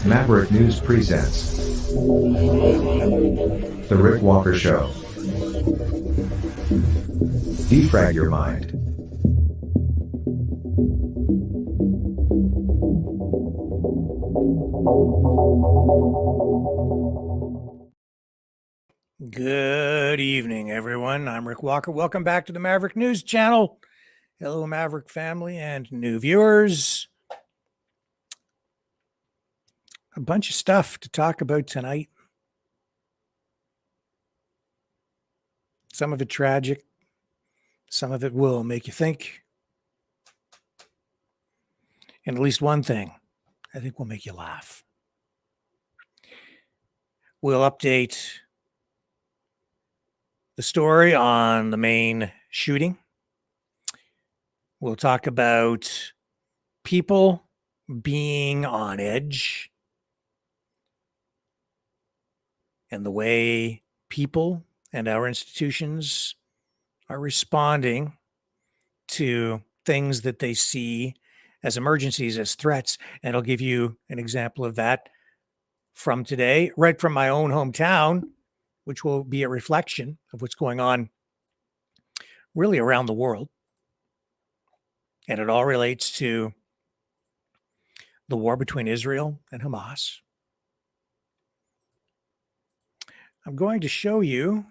Maverick News presents The Rick Walker Show. Defrag your mind. Good evening, everyone. I'm Rick Walker. Welcome back to the Maverick News Channel. Hello, Maverick family and new viewers. A bunch of stuff to talk about tonight. Some of it tragic. Some of it will make you think. And at least one thing, I think will make you laugh. We'll update the story on the Maine shooting. We'll talk about people being on edge and the way people and our institutions are responding to things that they see as emergencies, as threats. And I'll give you an example of that from today, right from my own hometown, which will be a reflection of what's going on really around the world. And it all relates to the war between Israel and Hamas. I'm going to show you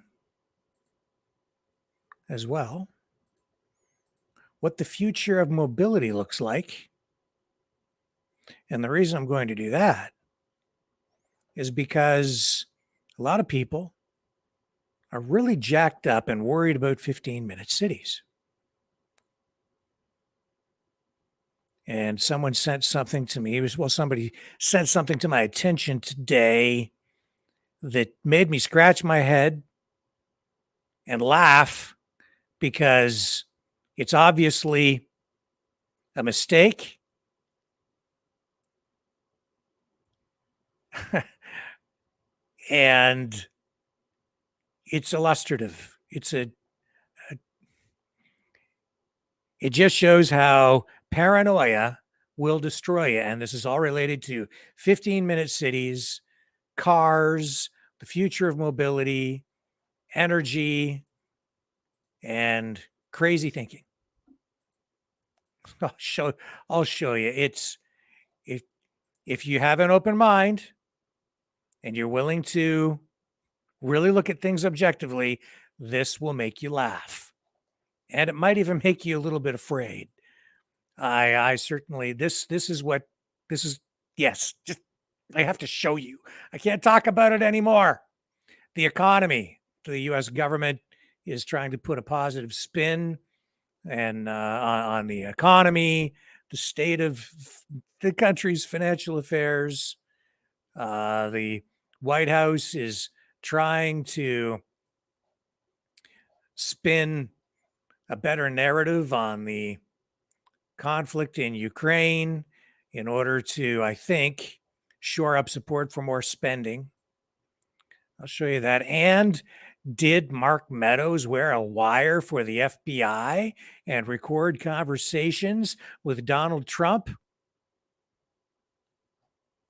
as well what the future of mobility looks like. And the reason I'm going to do that is because a lot of people are really jacked up and worried about 15-minute cities. And someone sent something to me. Somebody sent something to my attention today that made me scratch my head and laugh, because it's obviously a mistake. And it's illustrative. It just shows how paranoia will destroy you. And this is all related to 15-minute cities, cars, the future of mobility, energy, and crazy thinking. I'll show you. If you have an open mind and you're willing to really look at things objectively, this will make you laugh. And it might even make you a little bit afraid. I certainly, yes, just, I have to show you. I can't talk about it anymore. The economy. The U.S. government is trying to put a positive spin and on the economy, the state of the country's financial affairs. The White House is trying to spin a better narrative on the conflict in Ukraine in order to, I think, shore up support for more spending. I'll show you that. And did Mark Meadows wear a wire for the FBI and record conversations with Donald Trump?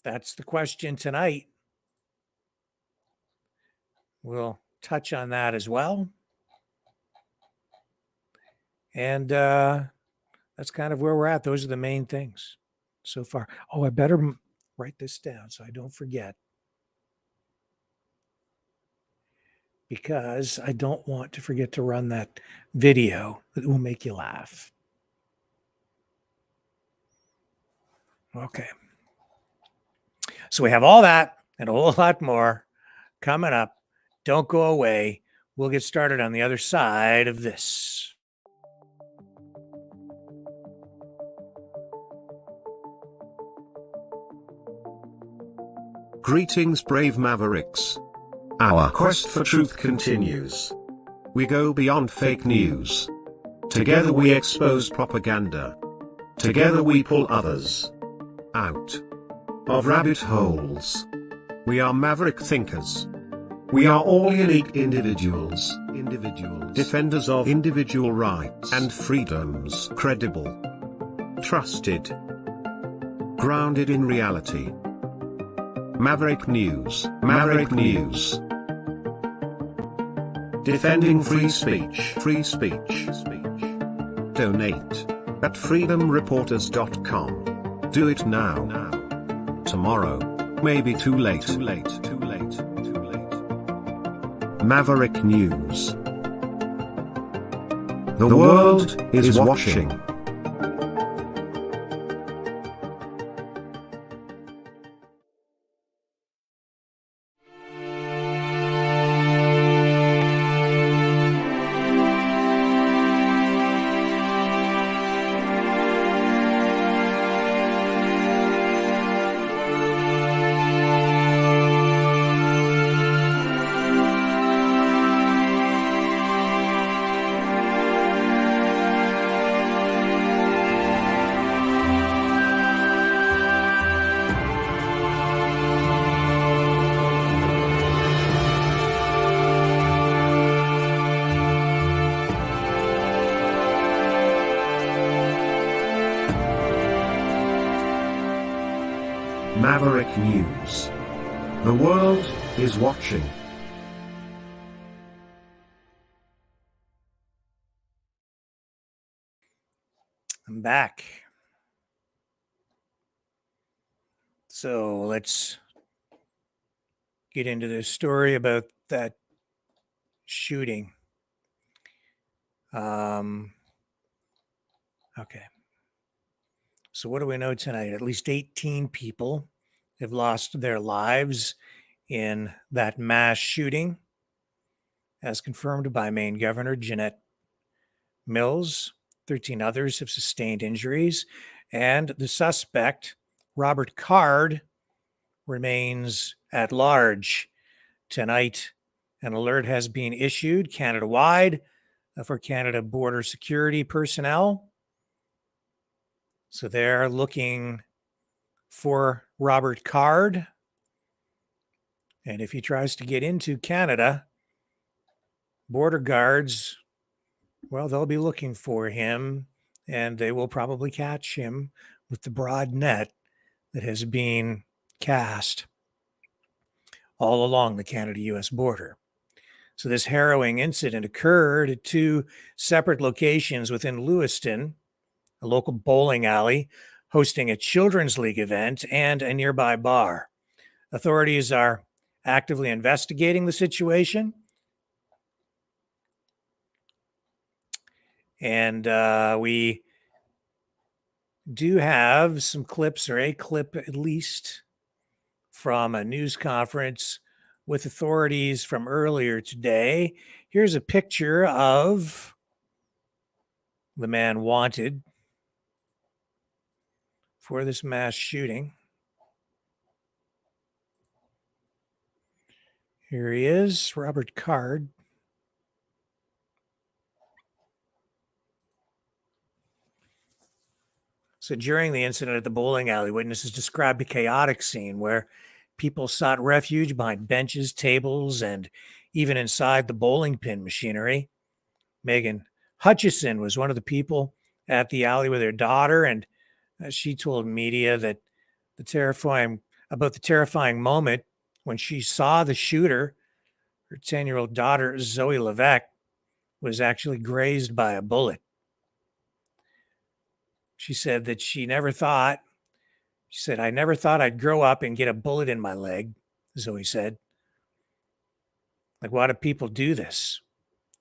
That's the question tonight. We'll touch on that as well. And that's kind of where we're at. Those are the main things so far. Oh, I better write this down so I don't forget, because I don't want to forget to run that video that will make you laugh. Okay. So we have all that and a whole lot more coming up. Don't go away. We'll get started on the other side of this. Greetings, brave Mavericks. Our quest for truth continues. We go beyond fake news. Together we expose propaganda. Together we pull others out of rabbit holes. We are maverick thinkers. We are all unique individuals, defenders of individual rights and freedoms, credible, trusted, Grounded in reality. Maverick News. Maverick News. Defending free speech. Free speech. Donate at freedomreporters.com. Do it now. Tomorrow may be too late. Maverick News. The world is watching. Maverick News. The world is watching. I'm back. So let's get into this story about that shooting. Okay. So what do we know tonight? At least 18 people have lost their lives in that mass shooting, as confirmed by Maine Governor Jeanette Mills. 13 others have sustained injuries, and the suspect, Robert Card, remains at large. Tonight, an alert has been issued Canada-wide for Canada Border Security personnel. So they're looking for Robert Card. And if he tries to get into Canada, border guards, well, they'll be looking for him, and they will probably catch him with the broad net that has been cast all along the Canada-US border. So this harrowing incident occurred at two separate locations within Lewiston, a local bowling alley hosting a children's league event, and a nearby bar. Authorities are actively investigating the situation. And we do have some clips, or a clip at least, from a news conference with authorities from earlier today. Here's a picture of the man wanted for this mass shooting. Here he is, Robert Card. So during the incident at the bowling alley, witnesses described a chaotic scene where people sought refuge behind benches, tables, and even inside the bowling pin machinery. Megan Hutchison was one of the people at the alley with her daughter, and she told media that the terrifying moment when she saw the shooter. Her 10-year-old daughter, Zoe Levesque, was actually grazed by a bullet. She said that she said, "I never thought I'd grow up and get a bullet in my leg," Zoe said. Like, why do people do this?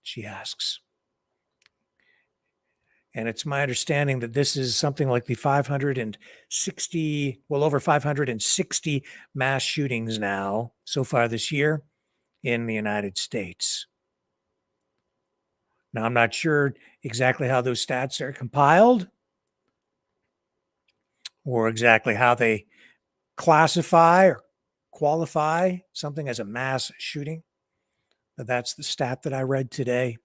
She asks. And it's my understanding that this is something like the over 560 mass shootings now so far this year in the United States. Now, I'm not sure exactly how those stats are compiled or exactly how they classify or qualify something as a mass shooting, but that's the stat that I read today.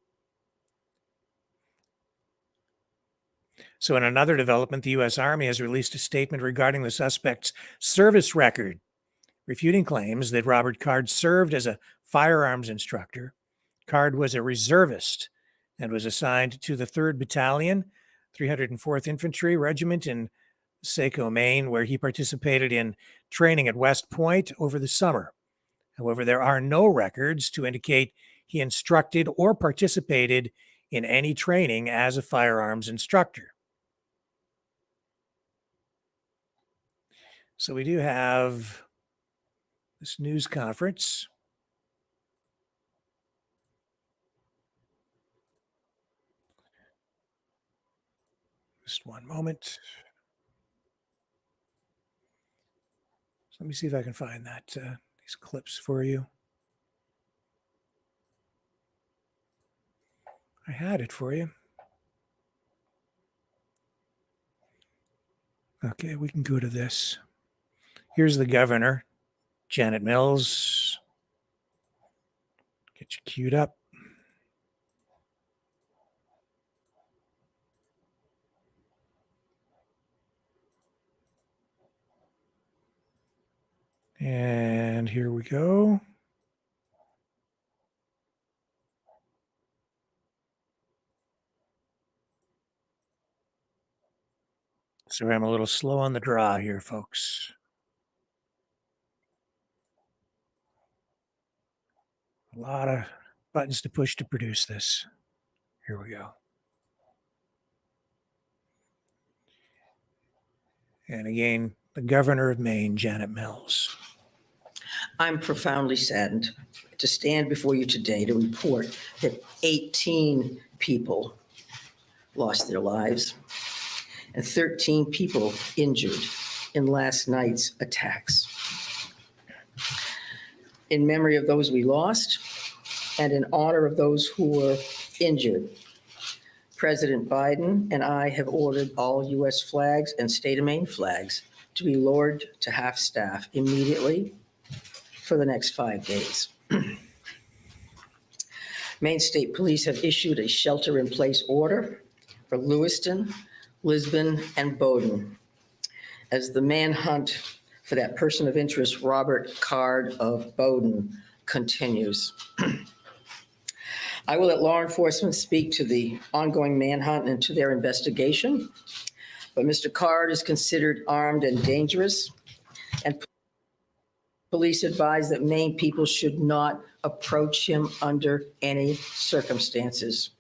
So in another development, the U.S. Army has released a statement regarding the suspect's service record, refuting claims that Robert Card served as a firearms instructor. Card was a reservist and was assigned to the 3rd Battalion, 304th Infantry Regiment in Saco, Maine, where he participated in training at West Point over the summer. However, there are no records to indicate he instructed or participated in any training as a firearms instructor. So we do have this news conference. Just one moment. So let me see if I can find that these clips for you. I had it for you. Okay, we can go to this. Here's the governor, Janet Mills. Get you queued up. And here we go. Sorry, I'm a little slow on the draw here, folks. A lot of buttons to push to produce this. Here we go. And again, the governor of Maine, Janet Mills. I'm profoundly saddened to stand before you today to report that 18 people lost their lives and 13 people injured in last night's attacks. In memory of those we lost and in honor of those who were injured, President Biden and I have ordered all U.S. flags and state of Maine flags to be lowered to half-staff immediately for the next 5 days. Maine State Police have issued a shelter-in-place order for Lewiston, Lisbon, and Bowdoin as the manhunt for that person of interest, Robert Card of Bowdoin, continues. I will let law enforcement speak to the ongoing manhunt and to their investigation, but Mr. Card is considered armed and dangerous, and police advise that Maine people should not approach him under any circumstances.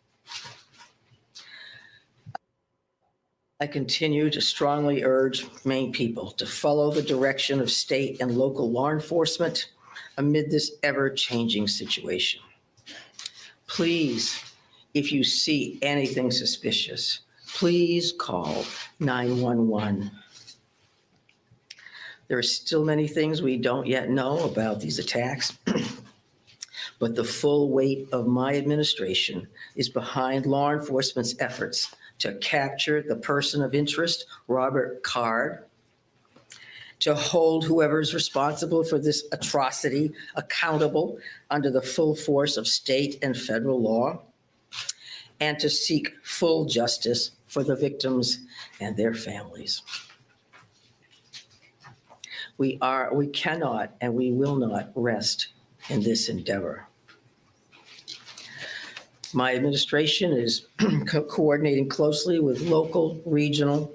I continue to strongly urge Maine people to follow the direction of state and local law enforcement amid this ever-changing situation. Please, if you see anything suspicious, please call 911. There are still many things we don't yet know about these attacks, but the full weight of my administration is behind law enforcement's efforts to capture the person of interest, Robert Card, to hold whoever is responsible for this atrocity accountable under the full force of state and federal law, and to seek full justice for the victims and their families. We cannot and we will not rest in this endeavor. My administration is coordinating closely with local, regional,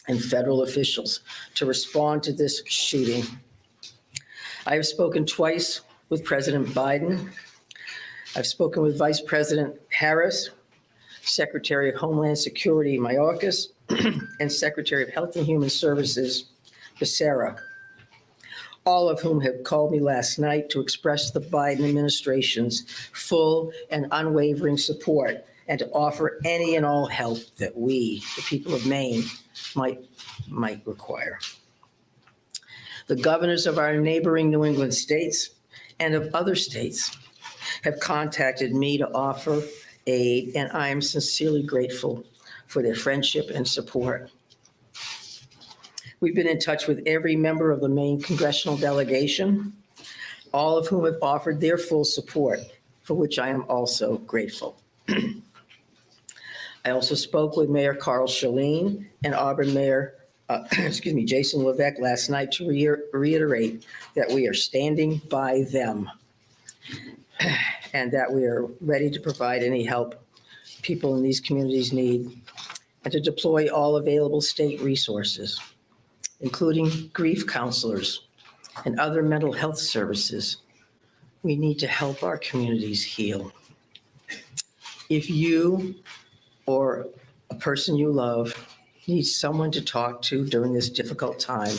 and federal officials to respond to this shooting. I have spoken twice with President Biden. I've spoken with Vice President Harris, Secretary of Homeland Security Mayorkas, and Secretary of Health and Human Services Becerra, all of whom have called me last night to express the Biden administration's full and unwavering support and to offer any and all help that we, the people of Maine, might require. The governors of our neighboring New England states and of other states have contacted me to offer aid, and I am sincerely grateful for their friendship and support. We've been in touch with every member of the Maine congressional delegation, all of whom have offered their full support, for which I am also grateful. I also spoke with Mayor Carl Schelin and Auburn Mayor, Jason Levesque last night to reiterate that we are standing by them and that we are ready to provide any help people in these communities need and to deploy all available state resources, including grief counselors and other mental health services. We need to help our communities heal. If you or a person you love needs someone to talk to during this difficult time,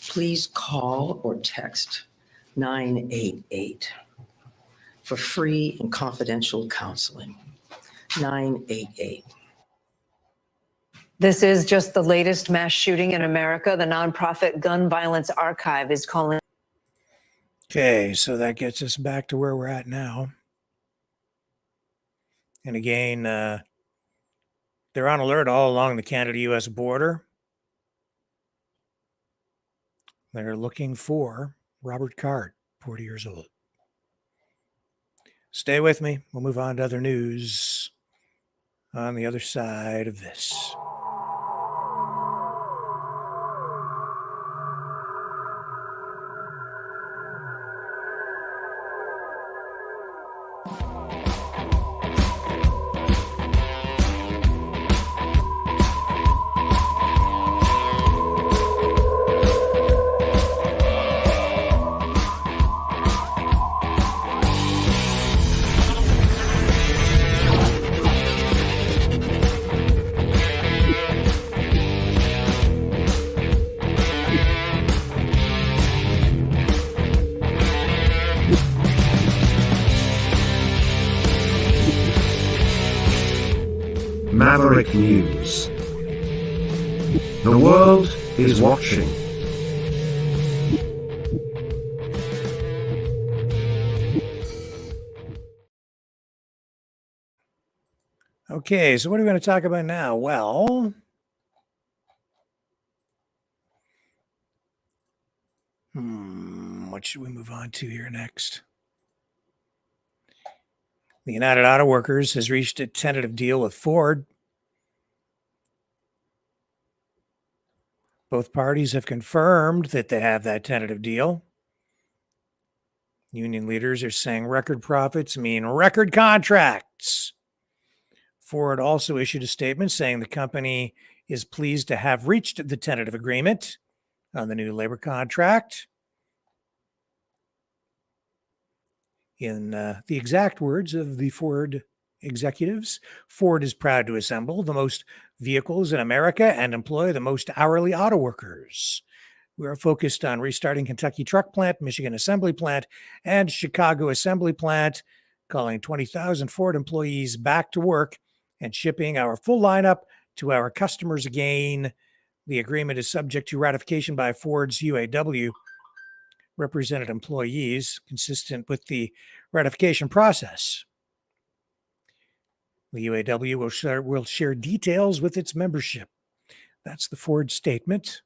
please call or text 988 for free and confidential counseling. 988. This is just the latest mass shooting in America. The nonprofit Gun Violence Archive is calling. Okay, so that gets us back to where we're at now. And again, they're on alert all along the Canada-U.S. border. They're looking for Robert Card, 40 years old. Stay with me. We'll move on to other news on the other side of this. Maverick News. The world is watching. Okay, so what are we going to talk about now? Well, what should we move on to here next? The United Auto Workers has reached a tentative deal with Ford. Both parties have confirmed that they have that tentative deal. Union leaders are saying record profits mean record contracts. Ford also issued a statement saying the company is pleased to have reached the tentative agreement on the new labor contract. In the exact words of the Ford executives, Ford is proud to assemble the most vehicles in America and employ the most hourly auto workers. We are focused on restarting Kentucky Truck Plant, Michigan Assembly Plant, and Chicago Assembly Plant, calling 20,000 Ford employees back to work and shipping our full lineup to our customers again. The agreement is subject to ratification by Ford's UAW represented employees, consistent with the ratification process. The UAW will share details with its membership. That's the Ford statement.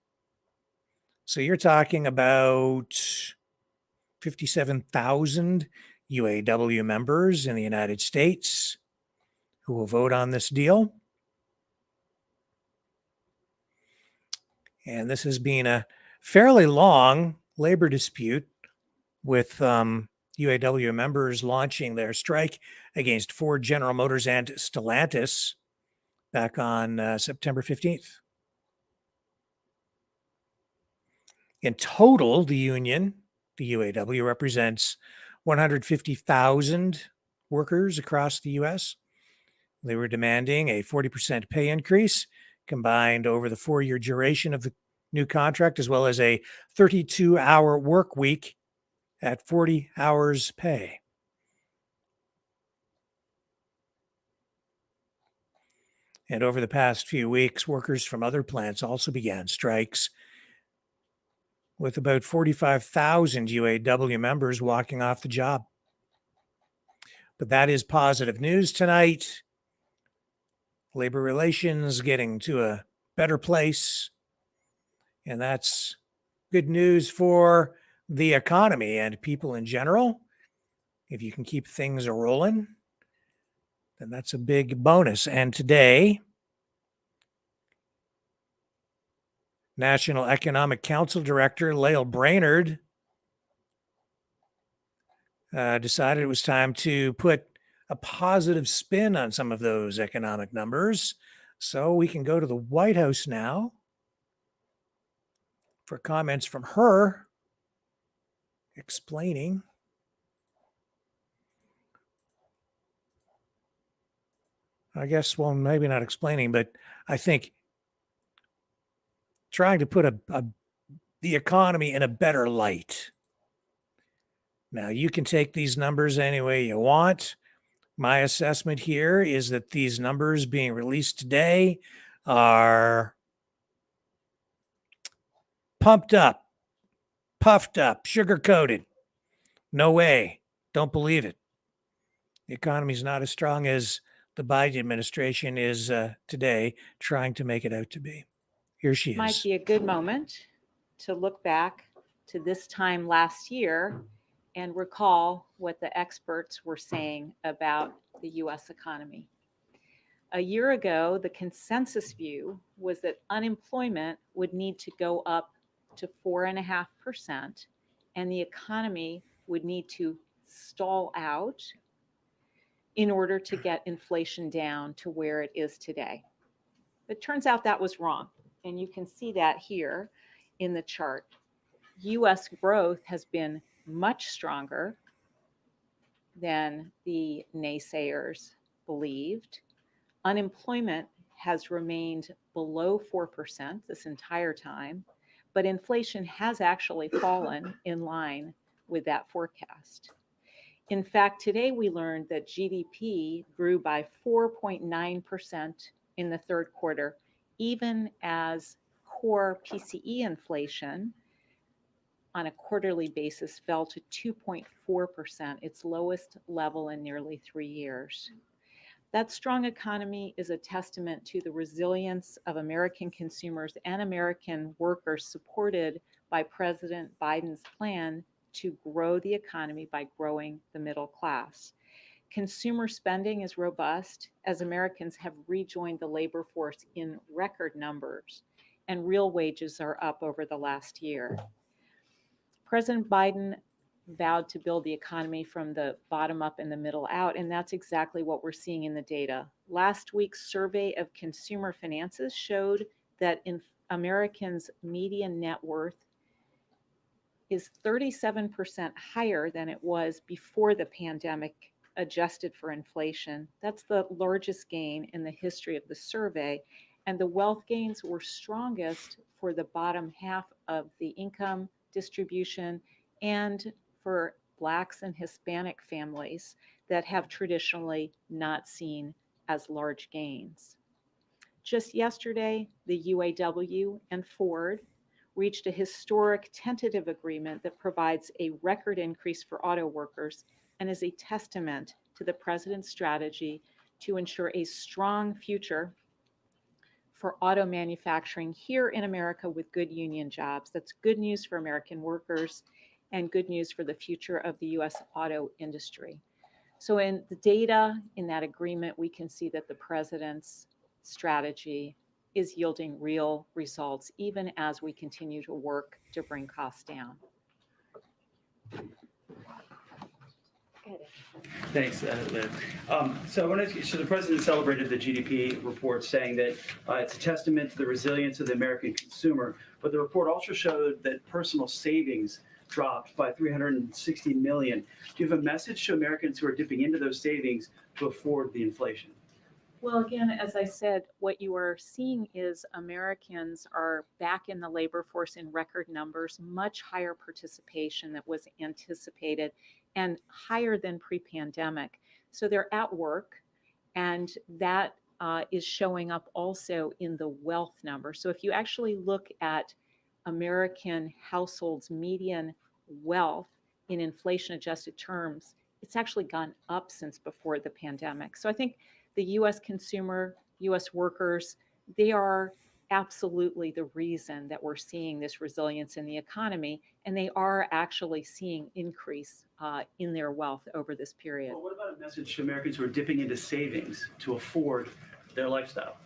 So you're talking about 57,000 UAW members in the United States who will vote on this deal. And this has been a fairly long labor dispute with UAW members launching their strike against Ford, General Motors, and Stellantis back on September 15th. In total, the union, the UAW, represents 150,000 workers across the U.S. They were demanding a 40% pay increase combined over the 4-year duration of the new contract, as well as a 32-hour work week at 40 hours pay. And over the past few weeks, workers from other plants also began strikes, with about 45,000 UAW members walking off the job. But that is positive news tonight. Labor relations getting to a better place. And that's good news for the economy and people in general. If you can keep things rolling, then that's a big bonus. And today, National Economic Council Director Lael Brainerd decided it was time to put a positive spin on some of those economic numbers. So we can go to the White House now for comments from her explaining I guess, well, maybe not explaining, but I think trying to put the economy in a better light. Now, you can take these numbers any way you want. My assessment here is that these numbers being released today are pumped up, puffed up, sugar coated. No way. Don't believe it. The economy is not as strong as the Biden administration is today trying to make it out to be. Here she Might is. be a good moment to look back to this time last year and recall what the experts were saying about the US economy. A year ago, the consensus view was that unemployment would need to go up to 4.5%, and the economy would need to stall out in order to get inflation down to where it is today. It turns out that was wrong, and you can see that here in the chart. US growth has been much stronger than the naysayers believed. Unemployment has remained below 4% this entire time, but inflation has actually fallen in line with that forecast. In fact, today we learned that GDP grew by 4.9% in the third quarter, even as core PCE inflation on a quarterly basis fell to 2.4%, its lowest level in nearly 3 years. That strong economy is a testament to the resilience of American consumers and American workers, supported by President Biden's plan to grow the economy by growing the middle class. Consumer spending is robust as Americans have rejoined the labor force in record numbers, and real wages are up over the last year. President Biden vowed to build the economy from the bottom up and the middle out, and that's exactly what we're seeing in the data. Last week's survey of consumer finances showed that Americans' median net worth is 37% higher than it was before the pandemic, adjusted for inflation. That's the largest gain in the history of the survey, and the wealth gains were strongest for the bottom half of the income distribution and for Blacks and Hispanic families that have traditionally not seen as large gains. Just yesterday, the UAW and Ford reached a historic tentative agreement that provides a record increase for auto workers and is a testament to the president's strategy to ensure a strong future for auto manufacturing here in America with good union jobs. That's good news for American workers and good news for the future of the US auto industry. So in the data in that agreement, we can see that the president's strategy is yielding real results, even as we continue to work to bring costs down. Thanks, Liv. So the president celebrated the GDP report, saying that it's a testament to the resilience of the American consumer. But the report also showed that personal savings dropped by $360 million. Do you have a message to Americans who are dipping into those savings to afford the inflation? Well, again, as I said, what you are seeing is Americans are back in the labor force in record numbers, much higher participation that was anticipated and higher than pre-pandemic. So they're at work, and that is showing up also in the wealth number. So if you actually look at American households' median wealth in inflation-adjusted terms, it's actually gone up since before the pandemic. So I think the US consumer, US workers, they are absolutely the reason that we're seeing this resilience in the economy, and they are actually seeing increase in their wealth over this period. Well, what about a message to Americans who are dipping into savings to afford their lifestyle?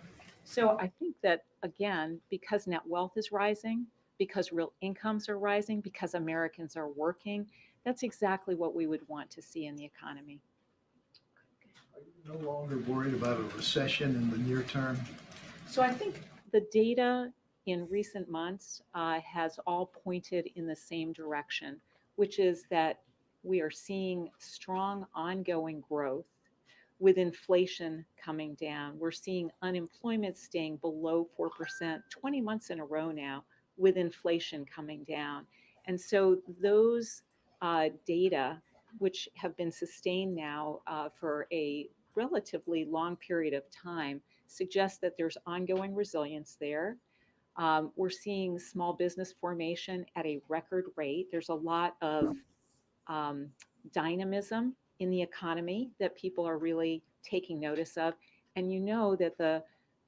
So I think that, again, because net wealth is rising, because real incomes are rising, because Americans are working, that's exactly what we would want to see in the economy. Are you no longer worried about a recession in the near term? So I think the data in recent months has all pointed in the same direction, which is that we are seeing strong ongoing growth with inflation coming down. We're seeing unemployment staying below 4%, 20 months in a row now, with inflation coming down. And so those data, which have been sustained now for a relatively long period of time, suggest that there's ongoing resilience there. We're seeing small business formation at a record rate. There's a lot of dynamism in the economy that people are really taking notice of. And you know that the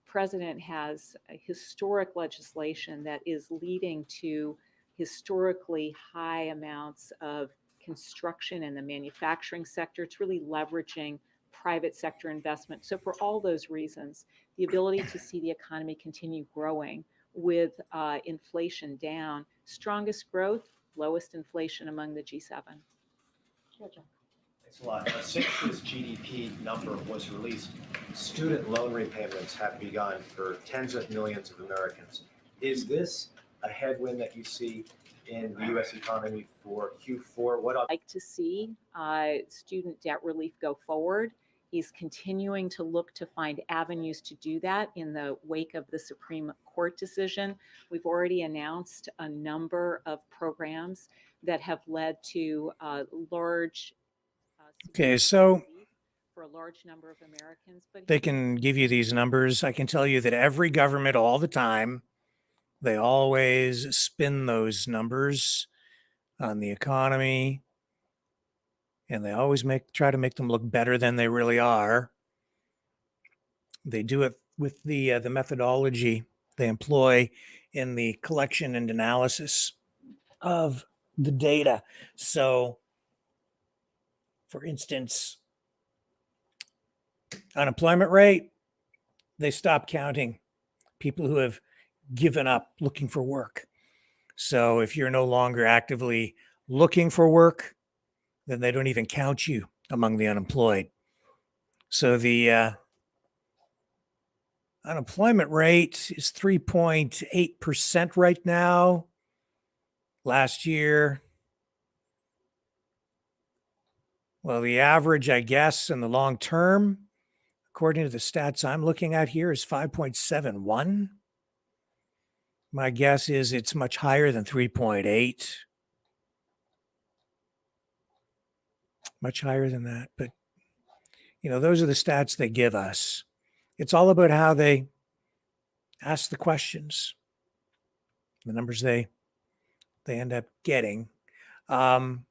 president has a historic legislation that is leading to historically high amounts of construction in the manufacturing sector. It's really leveraging private sector investment. So for all those reasons, the ability to see the economy continue growing with inflation down, strongest growth, lowest inflation among the G7. Thanks a lot. Since this GDP number was released, student loan repayments have begun for tens of millions of Americans. Is this a headwind that you see in the U.S. economy for Q4? What Like to see student debt relief go forward. He's continuing to look to find avenues to do that in the wake of the Supreme Court decision. We've already announced a number of programs that have led to large Okay, so for a large number of Americans. But they can give you these numbers. I can tell you that every government all the time, they always spin those numbers on the economy, and they always try to make them look better than they really are. They do it with the methodology they employ in the collection and analysis of the data. So, for instance, unemployment rate, they stop counting people who have given up looking for work. So if you're no longer actively looking for work, then they don't even count you among the unemployed. So the unemployment rate is 3.8% right now. Last year, well, the average, I guess, in the long term, according to the stats I'm looking at here, is 5.71. My guess is it's much higher than 3.8. Much higher than that. But, those are the stats they give us. It's all about how they ask the questions, the numbers they end up getting. You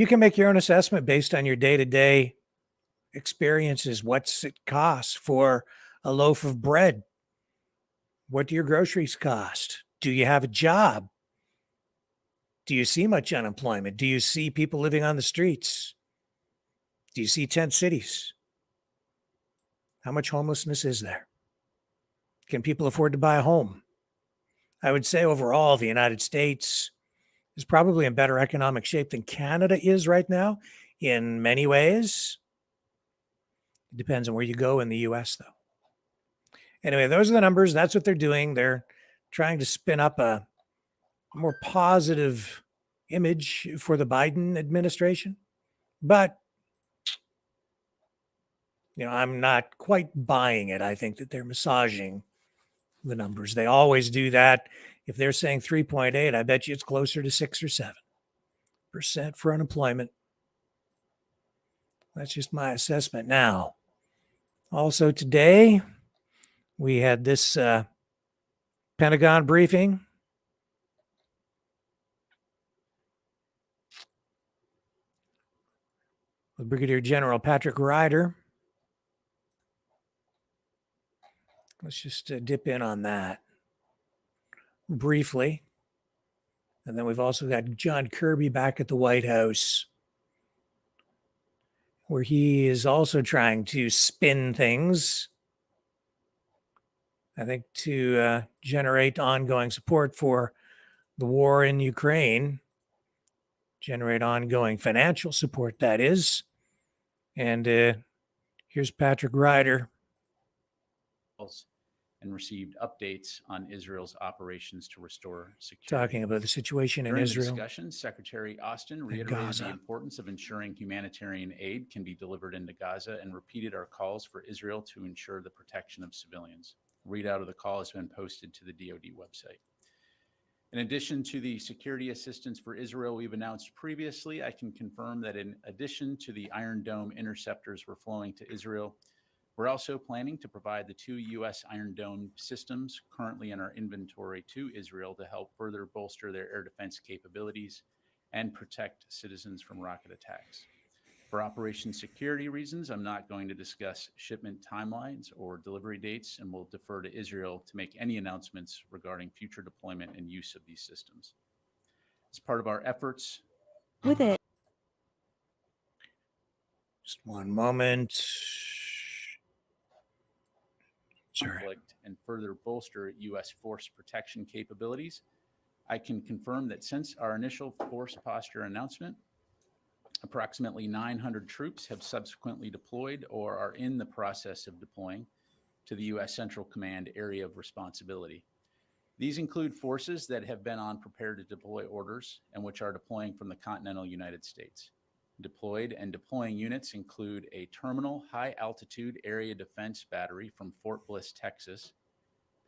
can make your own assessment based on your day-to-day experiences. What's it cost for a loaf of bread? What do your groceries cost? Do you have a job? Do you see much unemployment? Do you see people living on the streets? Do you see tent cities? How much homelessness is there? Can people afford to buy a home? I would say overall, the United States is probably in better economic shape than Canada is right now in many ways. It depends on where you go in the US, though. Anyway, those are the numbers. That's what they're doing. They're trying to spin up a more positive image for the Biden administration. But, I'm not quite buying it. I think that they're massaging the numbers. They always do that. If they're saying 3.8, I bet you it's closer to 6 or 7% for unemployment. That's just my assessment now. Also today, we had this Pentagon briefing. With Brigadier General Patrick Ryder. Let's just dip in on that briefly. And then we've also got John Kirby back at the White House, where he is also trying to spin things, I think, to generate ongoing support for the war in Ukraine, generate ongoing financial support, that is. And here's Patrick Ryder. and received updates on Israel's operations to restore security. Talking about the situation in During the Israel discussion, Secretary Austin reiterated Gaza. the importance of ensuring humanitarian aid can be delivered into Gaza and repeated our calls for Israel to ensure the protection of civilians. A readout of the call has been posted to the DoD website. In addition to the security assistance for Israel we've announced previously, I can confirm that in addition to the Iron Dome interceptors we're flowing to Israel, we're also planning to provide the 2 U.S. Iron Dome systems currently in our inventory to Israel to help further bolster their air defense capabilities and protect citizens from rocket attacks. For operation security reasons, I'm not going to discuss shipment timelines or delivery dates, and will defer to Israel to make any announcements regarding future deployment and use of these systems. As part of our efforts With it. Just one moment. Sorry. conflict and further bolster U.S. force protection capabilities, I can confirm that since our initial force posture announcement, approximately 900 troops have subsequently deployed or are in the process of deploying to the U.S. Central Command area of responsibility. These include forces that have been on prepare to deploy orders and which are deploying from the continental United States. Deployed and deploying units include a terminal high-altitude area defense battery from Fort Bliss, Texas,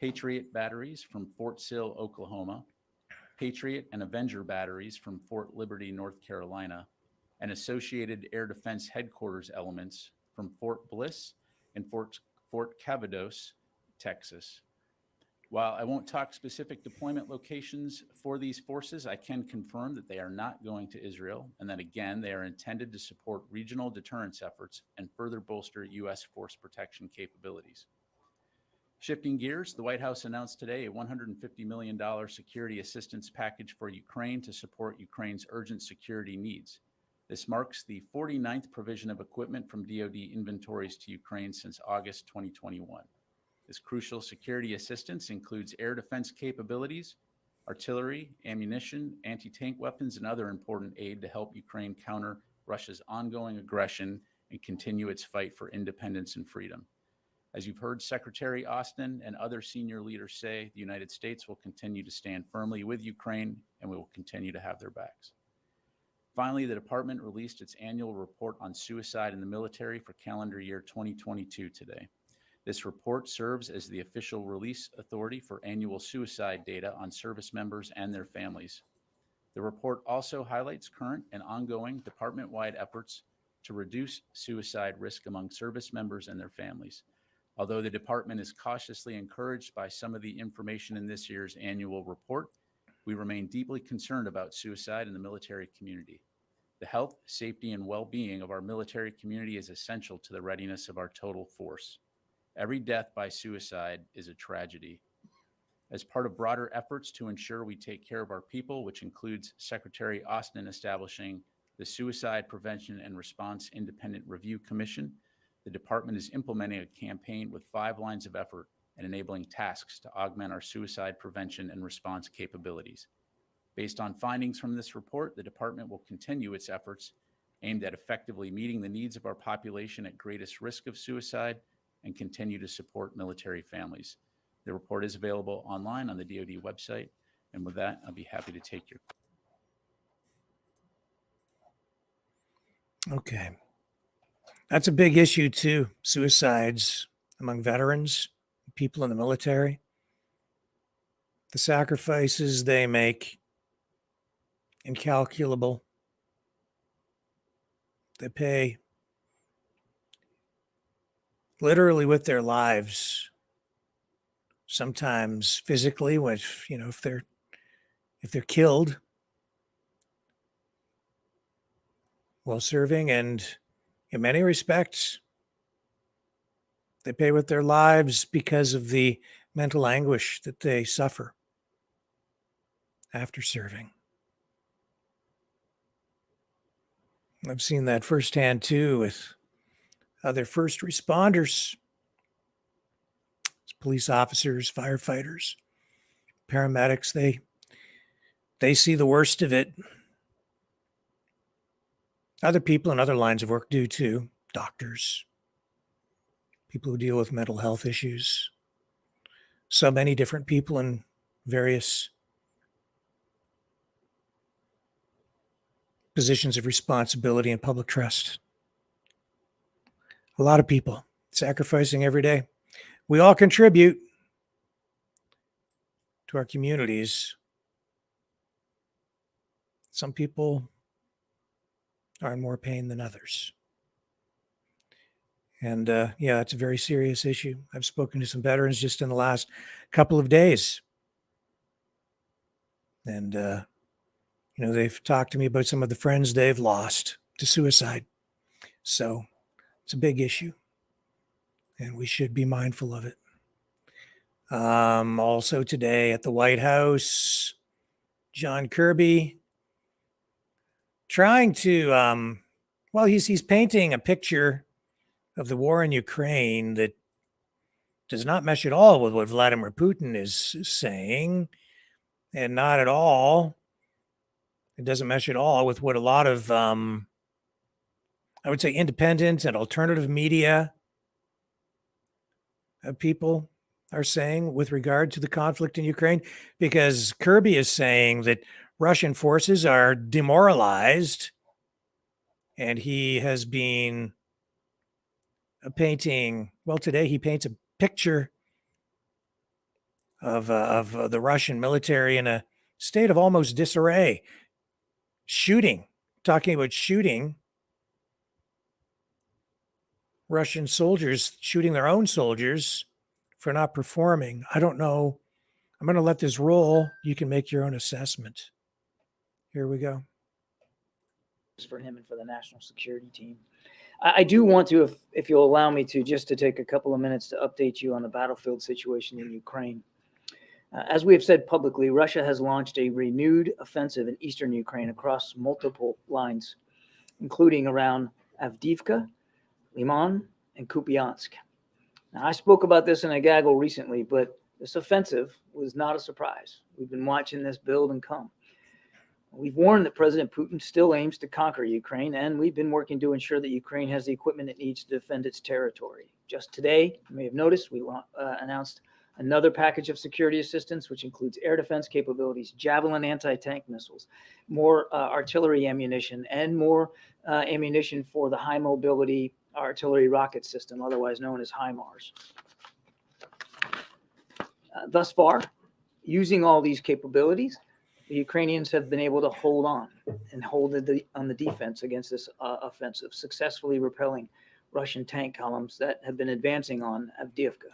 Patriot batteries from Fort Sill, Oklahoma, Patriot and Avenger batteries from Fort Liberty, North Carolina, and associated air defense headquarters elements from Fort Bliss and Fort Cavados, Texas. While I won't talk specific deployment locations for these forces, I can confirm that they are not going to Israel and that, again, they are intended to support regional deterrence efforts and further bolster U.S. force protection capabilities. Shifting gears, the White House announced today a $150 million security assistance package for Ukraine to support Ukraine's urgent security needs. This marks the 49th provision of equipment from DoD inventories to Ukraine since August 2021. This crucial security assistance includes air defense capabilities, artillery, ammunition, anti-tank weapons, and other important aid to help Ukraine counter Russia's ongoing aggression and continue its fight for independence and freedom. As you've heard Secretary Austin and other senior leaders say, the United States will continue to stand firmly with Ukraine, and we will continue to have their backs. Finally, the department released its annual report on suicide in the military for calendar year 2022 today. This report serves as the official release authority for annual suicide data on service members and their families. The report also highlights current and ongoing department-wide efforts to reduce suicide risk among service members and their families. Although the department is cautiously encouraged by some of the information in this year's annual report, we remain deeply concerned about suicide in the military community. The health, safety, and well-being of our military community is essential to the readiness of our total force. Every death by suicide is a tragedy. As part of broader efforts to ensure we take care of our people, which includes Secretary Austin establishing the Suicide Prevention and Response Independent Review Commission, the department is implementing a campaign with 5 lines of effort and enabling tasks to augment our suicide prevention and response capabilities. Based on findings from this report, the department will continue its efforts aimed at effectively meeting the needs of our population at greatest risk of suicide and continue to support military families. The report is available online on the DoD website. And with that, I'll be happy to take your questions. Okay. That's a big issue too. Suicides among veterans, people in the military. The sacrifices they make, incalculable. They pay literally with their lives, sometimes physically, if they're killed while serving, and in many respects, they pay with their lives because of the mental anguish that they suffer after serving. I've seen that firsthand too with other first responders, police officers, firefighters, paramedics. They see the worst of it. Other people in other lines of work do too. Doctors, people who deal with mental health issues. so many different people in various positions of responsibility and public trust. A lot of people sacrificing every day. We all contribute to our communities. Some people are in more pain than others. And yeah, it's a very serious issue. I've spoken to some veterans just in the last couple of days. And, they've talked to me about some of the friends they've lost to suicide. So it's a big issue. And we should be mindful of it. Also today at the White House, John Kirby trying to, he's painting a picture of the war in Ukraine that does not mesh at all with what Vladimir Putin is saying, and not at all. It doesn't mesh at all with what a lot of, I would say, independent and alternative media people are saying with regard to the conflict in Ukraine, because Kirby is saying that Russian forces are demoralized, and he has been painting, today he paints a picture of the Russian military in a state of almost disarray, talking about shooting Russian soldiers, shooting their own soldiers for not performing. I don't know. I'm going to let this roll. You can make your own assessment. Here we go. For him and for the national security team. I do want to, if you'll allow me to, just to take a couple of minutes to update you on the battlefield situation in Ukraine. As we have said publicly, Russia has launched a renewed offensive in eastern Ukraine across multiple lines, including around Avdiivka, Liman, and Kupiansk. Now, I spoke about this in a gaggle recently, but this offensive was not a surprise. We've been watching this build and come. We've warned that President Putin still aims to conquer Ukraine, and we've been working to ensure that Ukraine has the equipment it needs to defend its territory. Just today, you may have noticed, we announced another package of security assistance, which includes air defense capabilities, Javelin anti-tank missiles, more artillery ammunition, and more ammunition for the high mobility artillery rocket system, otherwise known as HIMARS. Thus far, using all these capabilities, the Ukrainians have been able to hold on and hold on the defense against this offensive, successfully repelling Russian tank columns that have been advancing on Avdiivka.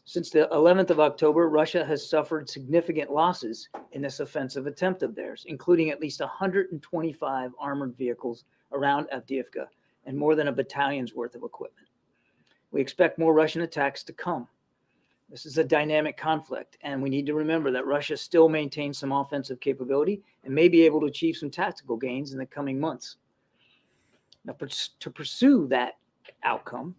Since the 11th of October, Russia has suffered significant losses in this offensive attempt of theirs, including at least 125 armored vehicles around Avdiivka and more than a battalion's worth of equipment. We expect more Russian attacks to come. This is a dynamic conflict, and we need to remember that Russia still maintains some offensive capability and may be able to achieve some tactical gains in the coming months. Now, to pursue that outcome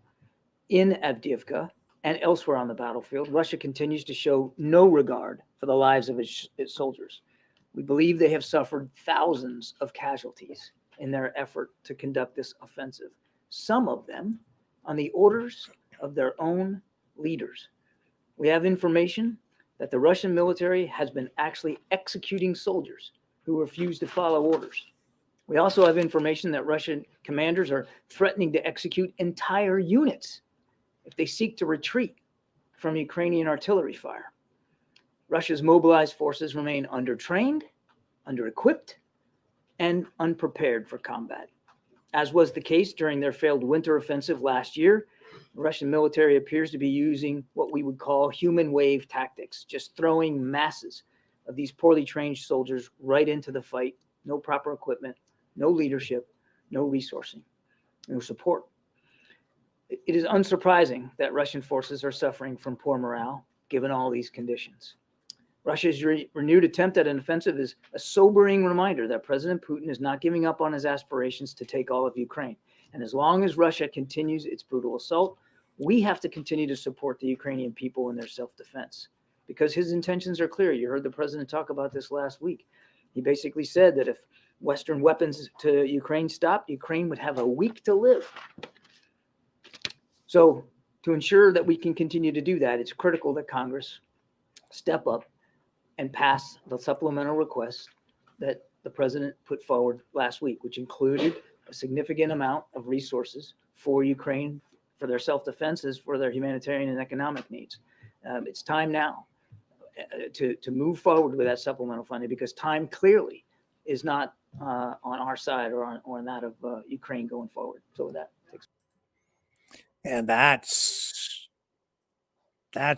in Avdiivka and elsewhere on the battlefield, Russia continues to show no regard for the lives of its soldiers. We believe they have suffered thousands of casualties in their effort to conduct this offensive, some of them on the orders of their own leaders. We have information that the Russian military has been actually executing soldiers who refuse to follow orders. We also have information that Russian commanders are threatening to execute entire units if they seek to retreat from Ukrainian artillery fire. Russia's mobilized forces remain undertrained, under-equipped, and unprepared for combat. As was the case during their failed winter offensive last year, the Russian military appears to be using what we would call human wave tactics, just throwing masses of these poorly trained soldiers right into the fight. No proper equipment, no leadership, no resourcing, no support. It is unsurprising that Russian forces are suffering from poor morale, given all these conditions. Russia's renewed attempt at an offensive is a sobering reminder that President Putin is not giving up on his aspirations to take all of Ukraine. And as long as Russia continues its brutal assault, we have to continue to support the Ukrainian people in their self-defense, because his intentions are clear. You heard the president talk about this last week. He basically said that if Western weapons to Ukraine stopped, Ukraine would have a week to live. So To ensure that we can continue to do that, it's critical that Congress step up and pass the supplemental request that the president put forward last week, which included a significant amount of resources for Ukraine, for their self-defenses, for their humanitarian and economic needs. It's time now to move forward with that supplemental funding, because time clearly is not on our side or on that of Ukraine going forward. So with that, And that's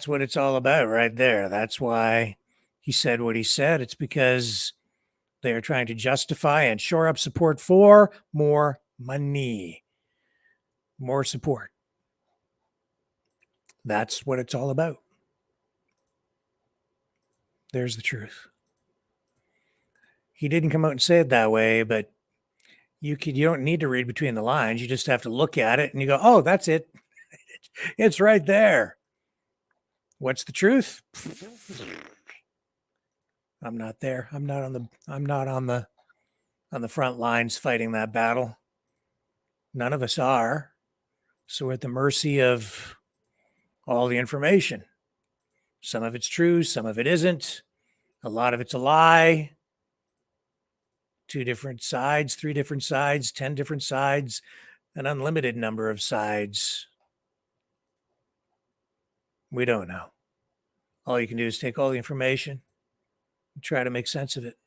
what it's all about right there. That's why he said what he said. It's because they are trying to justify and shore up support for more money, more support. That's what it's all about. There's the truth. He didn't come out and say it that way, but you don't need to read between the lines. You just have to look at it and you go, oh, that's it. It's right there. What's the truth? I'm not there. I'm not on the front lines fighting that battle. None of us are. So we're at the mercy of all the information. Some of it's true, some of it isn't. A lot of it's a lie. 2 different sides, 3 different sides, 10 different sides, an unlimited number of sides. We don't know. All you can do is take all the information and try to make sense of it.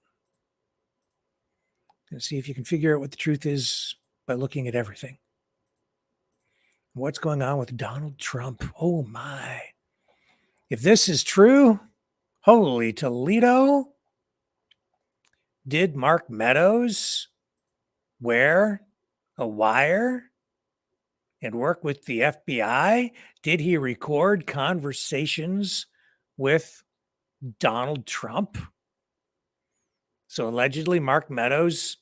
And see if you can figure out what the truth is by looking at everything. What's going on with Donald Trump? Oh my. If this is true, holy Toledo. Did Mark Meadows wear a wire and work with the FBI? Did he record conversations with Donald Trump? So allegedly, Mark Meadows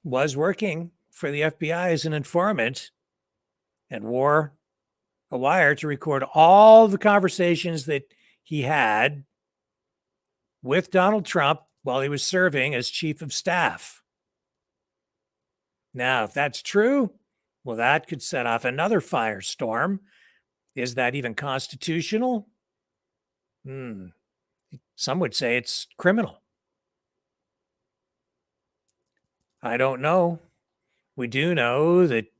was working for the FBI as an informant and wore a wire to record all the conversations that he had with Donald Trump while he was serving as chief of staff. Now, if that's true, well, that could set off another firestorm. Is that even constitutional? Some would say it's criminal. I don't know. We do know that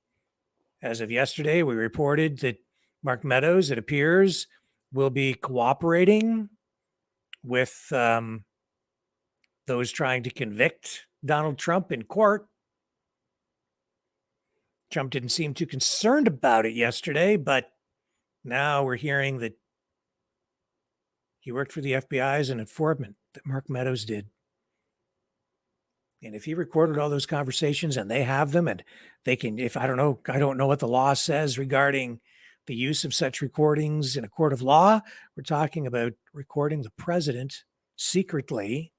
as of yesterday, we reported that Mark Meadows, it appears, will be cooperating with those trying to convict Donald Trump in court. Trump didn't seem too concerned about it yesterday, but now we're hearing that he worked for the FBI as an informant, that Mark Meadows did. And if he recorded all those conversations and they have them and they can, I don't know what the law says regarding the use of such recordings in a court of law. We're talking about recording the president secretly.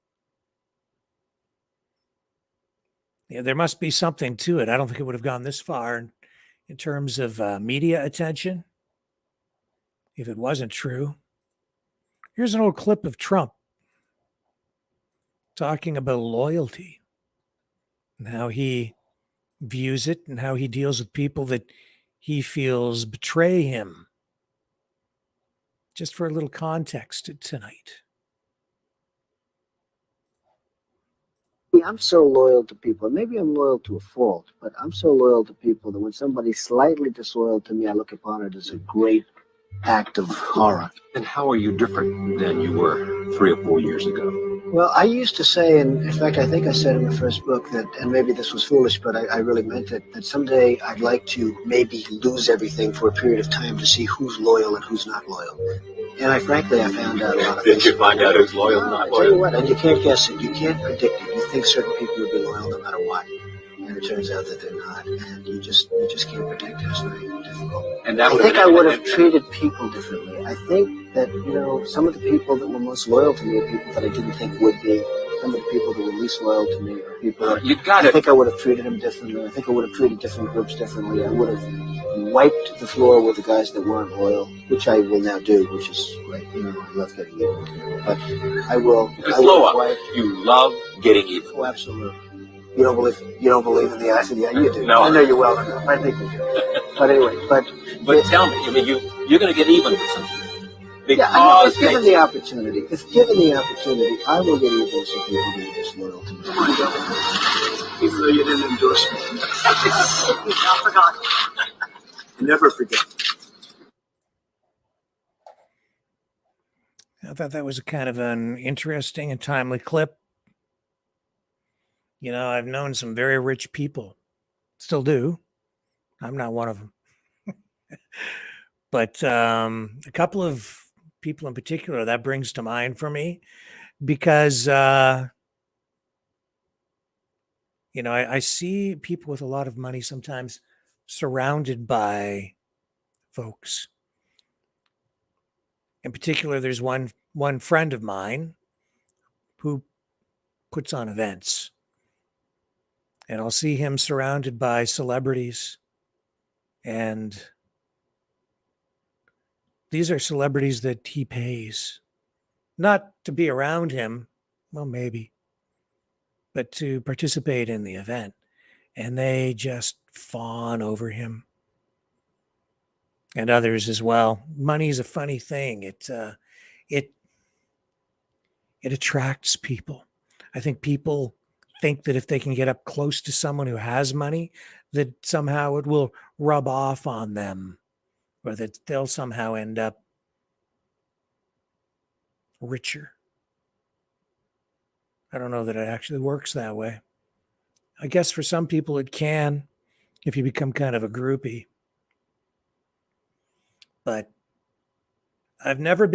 Yeah, there must be something to it. I don't think it would have gone this far in terms of media attention if it wasn't true. Here's an old clip of Trump talking about loyalty and how he views it and how he deals with people that he feels betray him. Just for a little context tonight. I'm so loyal to people. Maybe I'm loyal to a fault, but I'm so loyal to people that when somebody's slightly disloyal to me, I look upon it as a great act of horror. And how are you different than you were 3 or 4 years ago? Well, I used to say, and in fact, I think I said in the first book that, and maybe this was foolish, but I really meant it, that someday I'd like to maybe lose everything for a period of time to see who's loyal and who's not loyal. And I found out a lot of things. Did you find out who's loyal and not loyal? I tell you what, and you can't guess it. You can't predict it. You think certain people will be loyal no matter what. And it turns out that they're not. And you just can't predict it. It's very difficult. And I think I would have treated people differently. I think that, some of the people that were most loyal to me are people that I didn't think would be. Some of the people that were least loyal to me are people that I think I would have treated them differently. I think I would have treated different groups differently. I would have wiped the floor with the guys that weren't loyal, which I will now do, which is great. I love getting even. But I will. You love getting even. Oh, absolutely. You don't believe in the eye for the eye? You do. No. I know you well enough. I think you do. But anyway, But tell me, I mean, you're going to get even with some people. yeah, I know, it's Because given the opportunity. It's given the opportunity. I will get even with some people who are disloyal to me. Come on, Governor. Even though you didn't endorse me. He's not forgotten. Never forget. I thought that was a kind of an interesting and timely clip. You know, I've known some very rich people, still do. I'm not one of them. But a couple of people in particular that brings to mind for me because, you know, I see people with a lot of money sometimes surrounded by folks. In particular, there's one friend of mine who puts on events, and I'll see him surrounded by celebrities, and these are celebrities that he pays, not to be around him, well, maybe, but to participate in the event. And they just fawn over him and others as well. Money is a funny thing. It attracts people. I think people think that if they can get up close to someone who has money, that somehow it will rub off on them, or that they'll somehow end up richer. I don't know that it actually works that way. I guess for some people it can if you become kind of a groupie. But I've never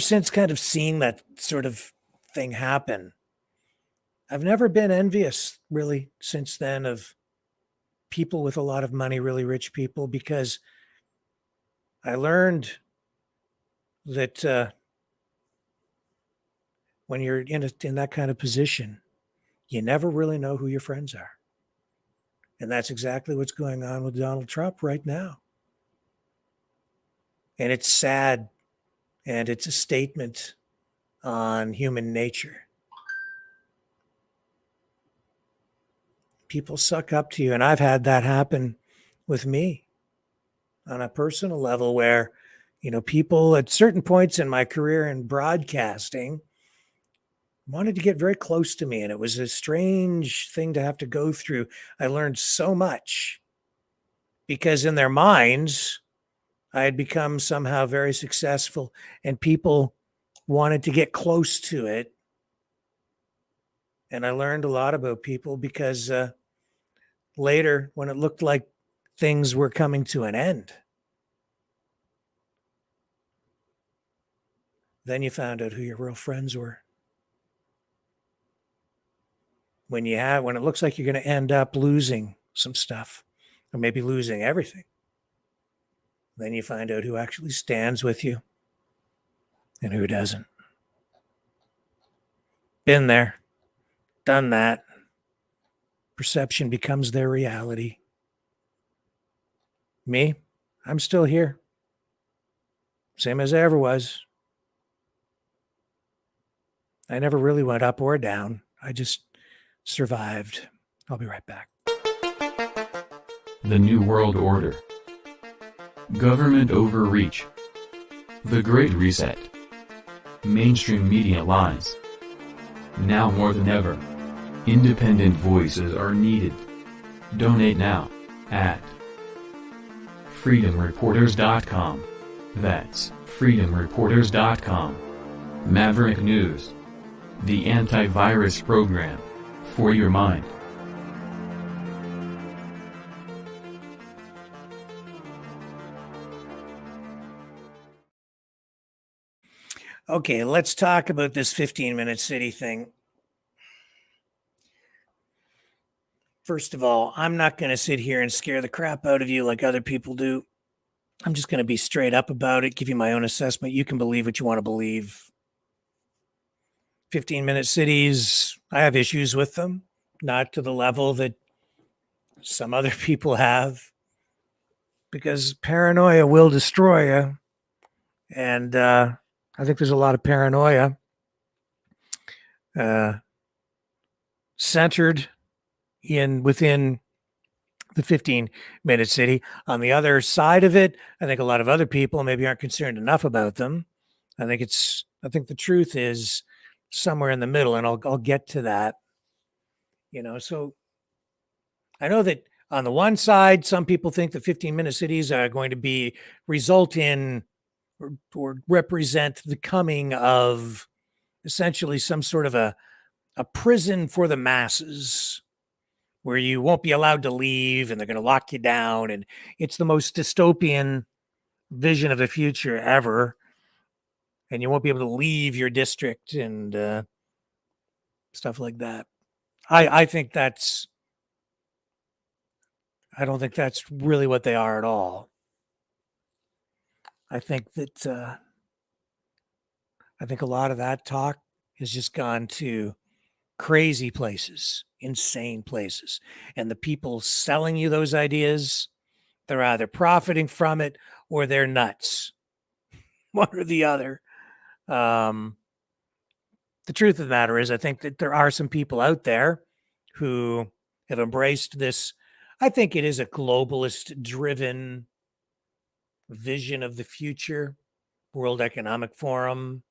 since kind of seeing that sort of thing happen, I've never been envious really since then of people with a lot of money, really rich people, because I learned that when you're in that kind of position, you never really know who your friends are. And that's exactly what's going on with Donald Trump right now. And it's sad, and it's a statement on human nature. People suck up to you, and I've had that happen with me on a personal level where, you know, people at certain points in my career in broadcasting wanted to get very close to me, and it was a strange thing to have to go through. I learned so much because in their minds, I had become somehow very successful, and people wanted to get close to it. And I learned a lot about people because later, when it looked like things were coming to an end, then you found out who your real friends were. When it looks like you're going to end up losing some stuff, or maybe losing everything, then you find out who actually stands with you and who doesn't. Been there, done that. Perception becomes their reality. Me, I'm still here. Same as I ever was. I never really went up or down. I just survived. I'll be right back. The New World Order. Government overreach. The Great Reset. Mainstream media lies. Now more than ever, independent voices are needed. Donate now at freedomreporters.com. That's freedomreporters.com. Maverick News. The antivirus program for your mind. Okay, let's talk about this 15-minute city thing. First of all, I'm not going to sit here and scare the crap out of you like other people do. I'm just going to be straight up about it, give you my own assessment. You can believe what you want to believe. 15-minute cities, I have issues with them, not to the level that some other people have, because paranoia will destroy you. And I think there's a lot of paranoia centered within the 15-minute city. On the other side of it, I think a lot of other people maybe aren't concerned enough about them. I think the truth is somewhere in the middle, and I'll get to that. So I know that on the one side, some people think the 15-minute cities are going to result in or represent the coming of essentially some sort of a prison for the masses where you won't be allowed to leave and they're going to lock you down. And it's the most dystopian vision of the future ever. And you won't be able to leave your district and stuff like that. I don't think that's really what they are at all. I think a lot of that talk has just gone to crazy places, insane places. And the people selling you those ideas, they're either profiting from it or they're nuts, one or the other. The truth of the matter is, I think that there are some people out there who have embraced this. I think it is a globalist driven vision of the future, World Economic Forum,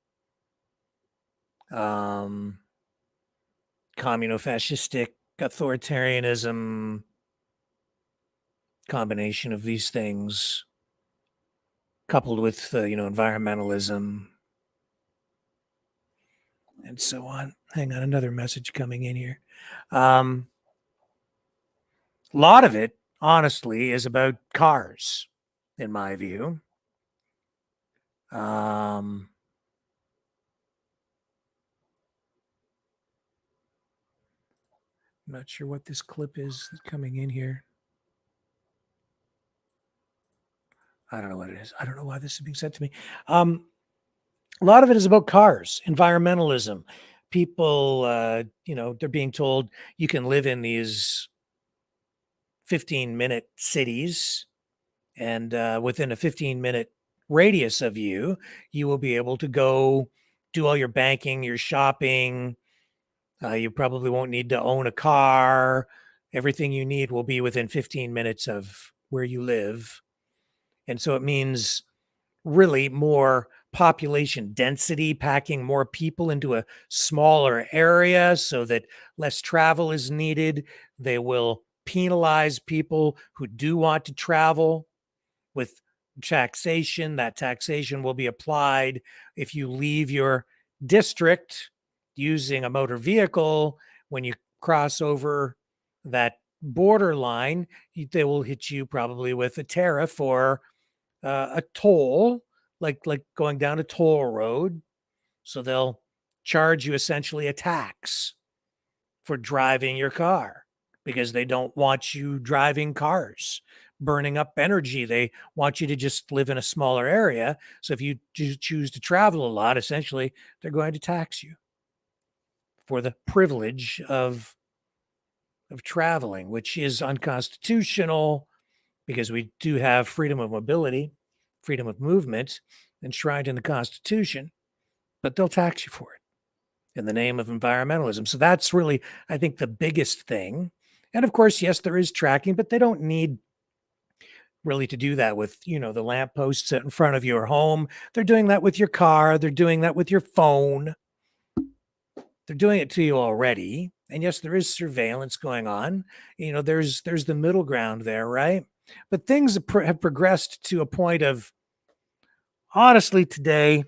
communofascistic authoritarianism, combination of these things coupled with environmentalism and so on. Hang on, another message coming in here. A lot of it, honestly, is about cars, in my view. I'm not sure what this clip is coming in here. I don't know what it is. I don't know why this is being sent to me. A lot of it is about cars, environmentalism. People, they're being told you can live in these 15-minute cities, and within a 15-minute radius of you, you will be able to go do all your banking, your shopping. You probably won't need to own a car. Everything you need will be within 15 minutes of where you live. And so it means really more population density, packing more people into a smaller area so that less travel is needed. They will penalize people who do want to travel with taxation. That taxation will be applied if you leave your district using a motor vehicle. When you cross over that borderline, they will hit you probably with a tariff or a toll, like going down a toll road. So they'll charge you essentially a tax for driving your car because they don't want you driving cars, burning up energy. They want you to just live in a smaller area. So if you choose to travel a lot, essentially, they're going to tax you for the privilege of traveling, which is unconstitutional because we do have freedom of mobility, freedom of movement enshrined in the Constitution, but they'll tax you for it in the name of environmentalism. So that's really, I think, the biggest thing. And of course, yes, there is tracking, but they don't need really to do that with, the lampposts in front of your home. They're doing that with your car. They're doing that with your phone. They're doing it to you already. And yes, there is surveillance going on. There's the middle ground there, right? But things have progressed to a point of, honestly, today,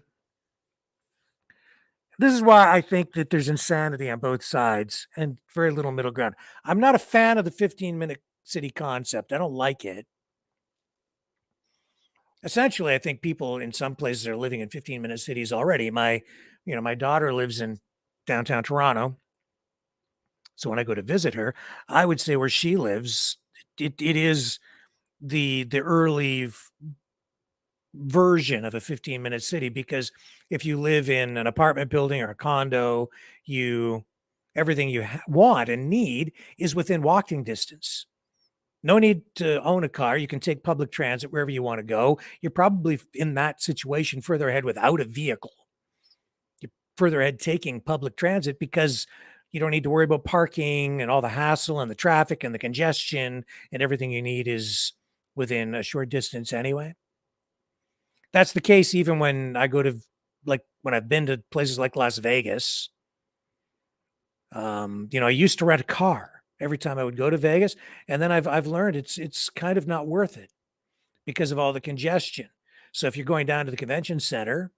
this is why I think that there's insanity on both sides and very little middle ground. I'm not a fan of the 15-minute city concept. I don't like it. Essentially, I think people in some places are living in 15-minute cities already. My daughter lives in downtown Toronto. So when I go to visit her, I would say where she lives, it is the early version of a 15-minute city, because if you live in an apartment building or a condo, everything you want and need is within walking distance. No need to own a car. You can take public transit wherever you want to go. You're probably in that situation further ahead without a vehicle. You're further ahead taking public transit because You don't need to worry about parking and all the hassle and the traffic and the congestion, and everything you need is within a short distance anyway. That's the case even when I go to, like, when I've been to places like Las Vegas. I used to rent a car every time I would go to Vegas, and then I've learned it's kind of not worth it because of all the congestion. So if you're going down to the convention center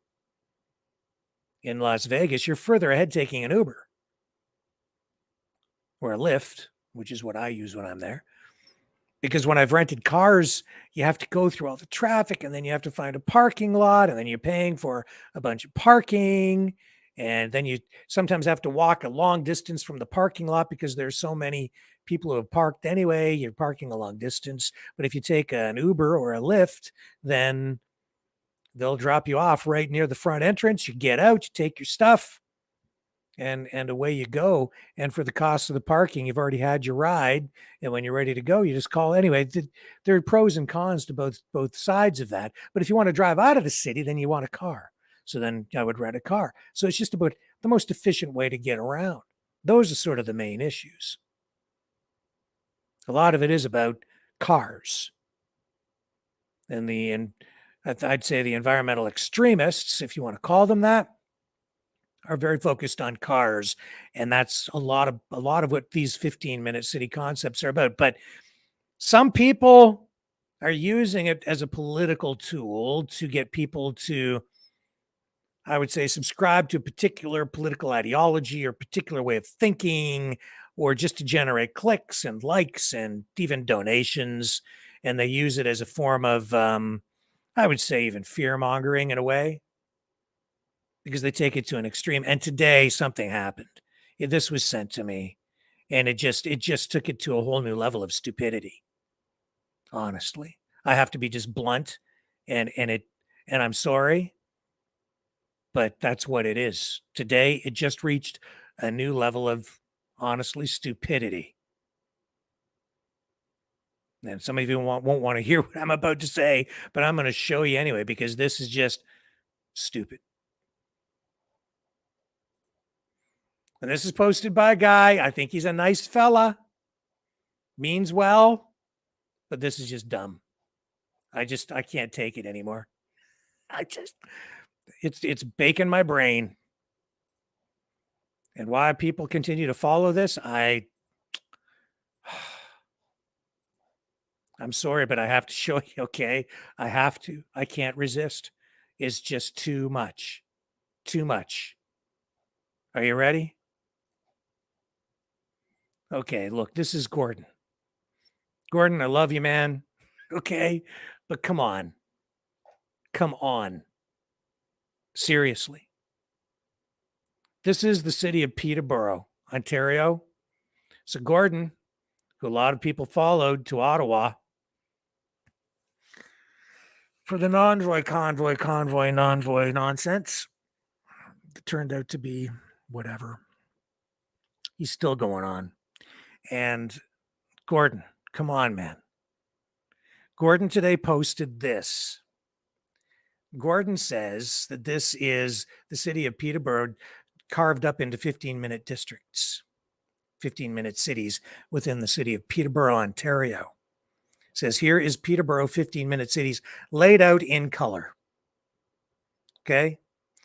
in Las Vegas, you're further ahead taking an Uber or a Lyft, which is what I use when I'm there. Because when I've rented cars, you have to go through all the traffic, and then you have to find a parking lot, and then you're paying for a bunch of parking. And then you sometimes have to walk a long distance from the parking lot because there's so many people who have parked anyway. You're parking a long distance. But if you take an Uber or a Lyft, then they'll drop you off right near the front entrance. You get out, you take your stuff, and away you go. And for the cost of the parking, you've already had your ride, and when you're ready to go, you just call. Anyway, there are pros and cons to both sides of that. But if you want to drive out of the city, then you want a car. So then I would rent a car. So it's just about the most efficient way to get around. Those are sort of the main issues. A lot of it is about cars. And I'd say the environmental extremists, if you want to call them that, are very focused on cars, and that's a lot of what these 15-minute city concepts are about. But some people are using it as a political tool to get people to, I would say, subscribe to a particular political ideology or particular way of thinking, or just to generate clicks and likes and even donations. And they use it as a form of, I would say, even fear mongering in a way, because they take it to an extreme. And today something happened. This was sent to me, and it just took it to a whole new level of stupidity. Honestly, I have to be just blunt, and I'm sorry, but that's what it is. Today it just reached a new level of, honestly, stupidity. And some of you won't want to hear what I'm about to say, but I'm going to show you anyway, because this is just stupid. And this is posted by a guy. I think he's a nice fella. Means well, but this is just dumb. I can't take it anymore. It's baking my brain. And why people continue to follow this, I'm sorry, but I have to show you, okay? I have to. I can't resist. It's just too much. Too much. Are you ready? Okay, look, this is Gordon. Gordon, I love you, man. Okay, but come on. Come on. Seriously. This is the city of Peterborough, Ontario. So Gordon, who a lot of people followed to Ottawa for the convoy nonsense, it turned out to be whatever. He's still going on. And Gordon, come on, man. Gordon today posted this. Gordon says that this is the city of Peterborough carved up into 15-minute districts, 15-minute cities within the city of Peterborough, Ontario. It says here is Peterborough 15-minute cities laid out in color. Okay?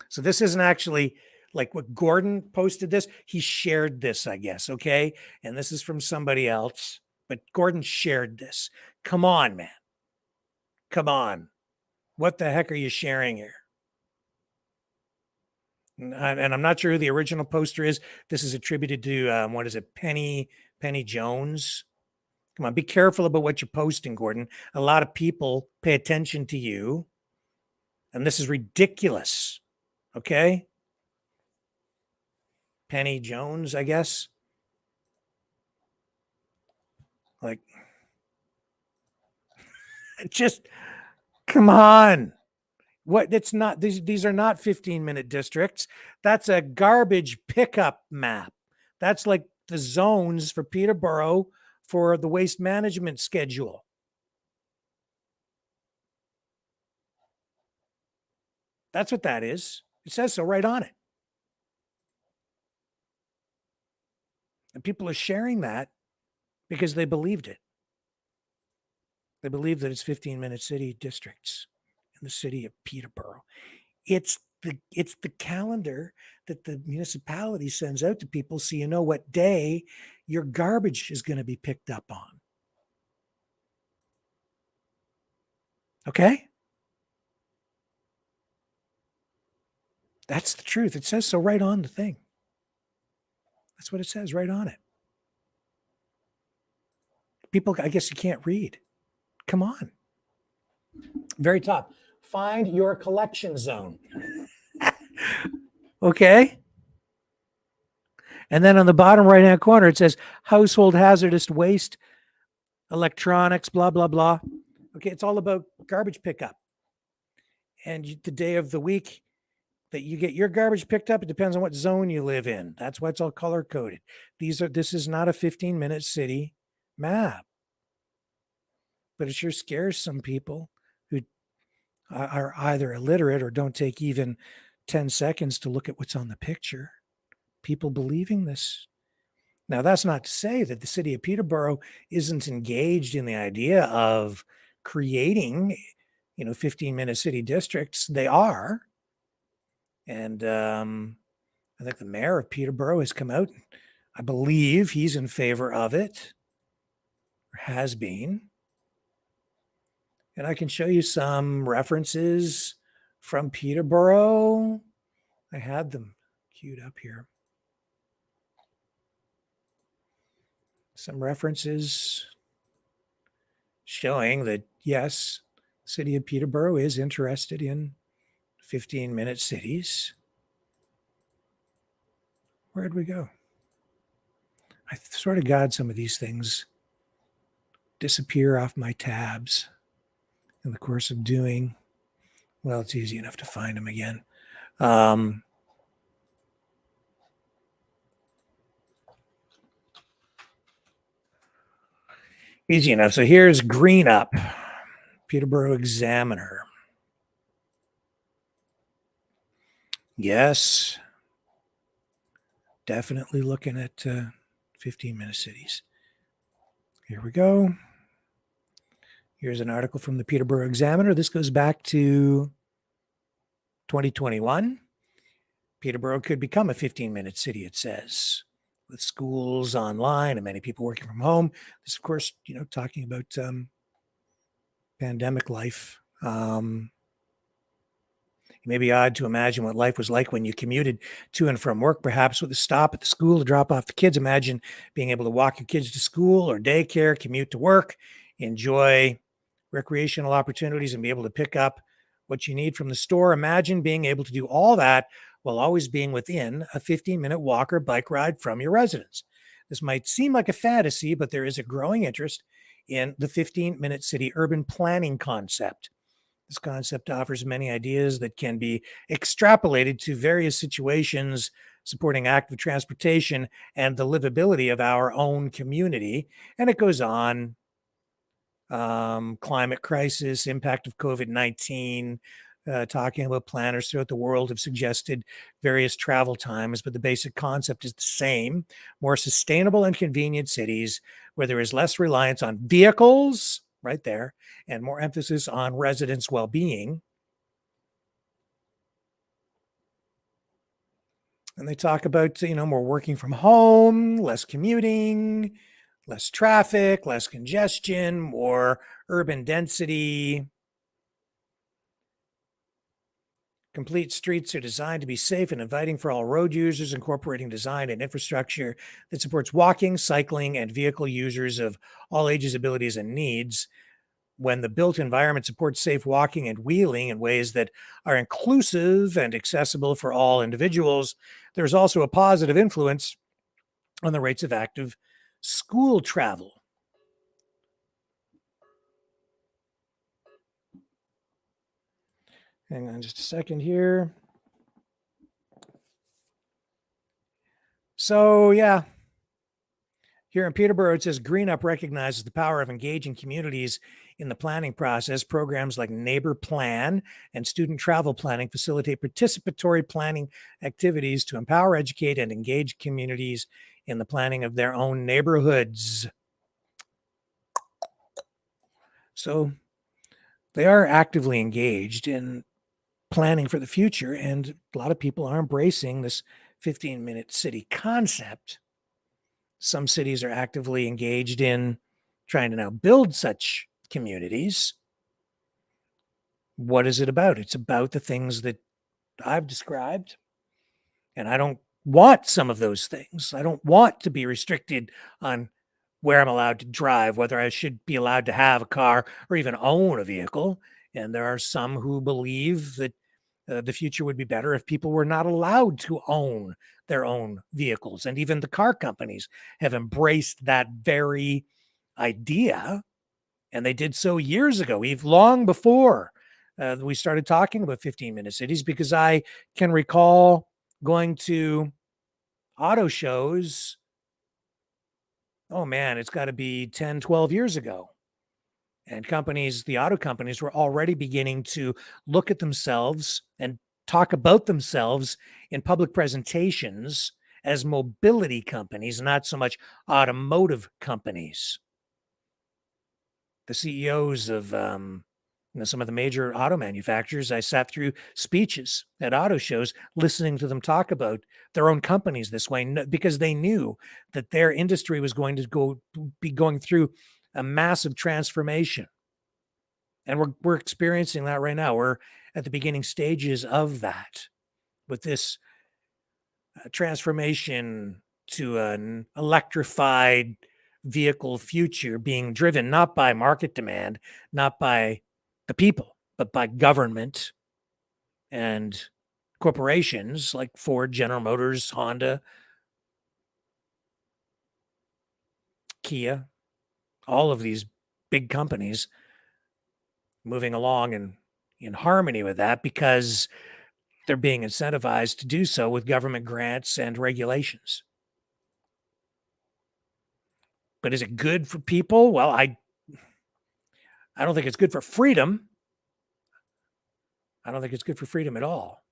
So this isn't actually like what Gordon posted this. He shared this, I guess, okay? And this is from somebody else, but Gordon shared this. Come on, man. Come on. What the heck are you sharing here? And I'm not sure who the original poster is. This is attributed to, what is it, Penny Jones. Come on, be careful about what you're posting, Gordon. A lot of people pay attention to you, and this is ridiculous. Okay? Penny Jones, I guess. Like, just come on. What? It's not, these are not 15-minute districts. That's a garbage pickup map. That's like the zones for Peterborough for the waste management schedule. That's what that is. It says so right on it. And people are sharing that because they believed it. They believe that it's 15-minute city districts in the city of Peterborough. It's the calendar that the municipality sends out to people so you know what day your garbage is going to be picked up on. Okay? That's the truth. It says so right on the thing. That's what it says right on it. People, I guess you can't read. Come on. Very top. Find your collection zone. Okay. And then on the bottom right-hand corner, it says household hazardous waste, electronics, blah, blah, blah. Okay. It's all about garbage pickup. And the day of the week that you get your garbage picked up, it depends on what zone you live in. That's why it's all color coded. This is not a 15-minute city map. But it sure scares some people who are either illiterate or don't take even 10 seconds to look at what's on the picture. People believing this. Now, that's not to say that the city of Peterborough isn't engaged in the idea of creating, 15-minute city districts. They are. And I think the mayor of Peterborough has come out. I believe he's in favor of it, or has been. And I can show you some references from Peterborough. I had them queued up here. Some references showing that, yes, the city of Peterborough is interested in 15-minute cities. Where'd we go? I swear to God, some of these things disappear off my tabs in the course of doing. Well, it's easy enough to find them again. Easy enough. So here's Green Up, Peterborough Examiner. Yes, definitely looking at 15-minute cities. Here we go. Here's an article from the Peterborough Examiner. This goes back to 2021. Peterborough could become a 15-minute city, it says, with schools online and many people working from home. This, of course, talking about pandemic life. It may be odd to imagine what life was like when you commuted to and from work, perhaps with a stop at the school to drop off the kids. Imagine being able to walk your kids to school or daycare, commute to work, enjoy recreational opportunities, and be able to pick up what you need from the store. Imagine being able to do all that while always being within a 15-minute walk or bike ride from your residence. This might seem like a fantasy, but there is a growing interest in the 15-minute city urban planning concept. This concept offers many ideas that can be extrapolated to various situations supporting active transportation and the livability of our own community. And it goes on. Climate crisis, impact of COVID-19, talking about planners throughout the world have suggested various travel times, but the basic concept is the same. More sustainable and convenient cities where there is less reliance on vehicles, right there, and more emphasis on residents' well-being. And they talk about, more working from home, less commuting, less traffic, less congestion, more urban density. Complete streets are designed to be safe and inviting for all road users, incorporating design and infrastructure that supports walking, cycling, and vehicle users of all ages, abilities, and needs. When the built environment supports safe walking and wheeling in ways that are inclusive and accessible for all individuals, there's also a positive influence on the rates of active school travel. Hang on just a second here. So, yeah. Here in Peterborough, it says Green Up recognizes the power of engaging communities in the planning process. Programs like Neighbor Plan and student travel planning facilitate participatory planning activities to empower, educate, and engage communities in the planning of their own neighborhoods. So they are actively engaged in planning for the future, and a lot of people are embracing this 15-minute city concept. Some cities are actively engaged in trying to now build such communities. What is it about? It's about the things that I've described. And I don't want some of those things. I don't want to be restricted on where I'm allowed to drive, whether I should be allowed to have a car or even own a vehicle. And there are some who believe that the future would be better if people were not allowed to own their own vehicles. And even the car companies have embraced that very idea. And they did so years ago, even long before we started talking about 15-minute cities, because I can recall going to auto shows. Oh man, it's got to be 10, 12 years ago. And companies, the auto companies, were already beginning to look at themselves and talk about themselves in public presentations as mobility companies, not so much automotive companies. The CEOs of some of the major auto manufacturers, I sat through speeches at auto shows listening to them talk about their own companies this way, because they knew that their industry was going to be going through a massive transformation. And we're experiencing that right now. We're at the beginning stages of that, with this transformation to an electrified vehicle future being driven not by market demand, not by the people, but by government and corporations like Ford, General Motors, Honda, Kia, all of these big companies moving along in harmony with that, because they're being incentivized to do so with government grants and regulations. But is it good for people? Well, I don't think it's good for freedom. I don't think it's good for freedom at all.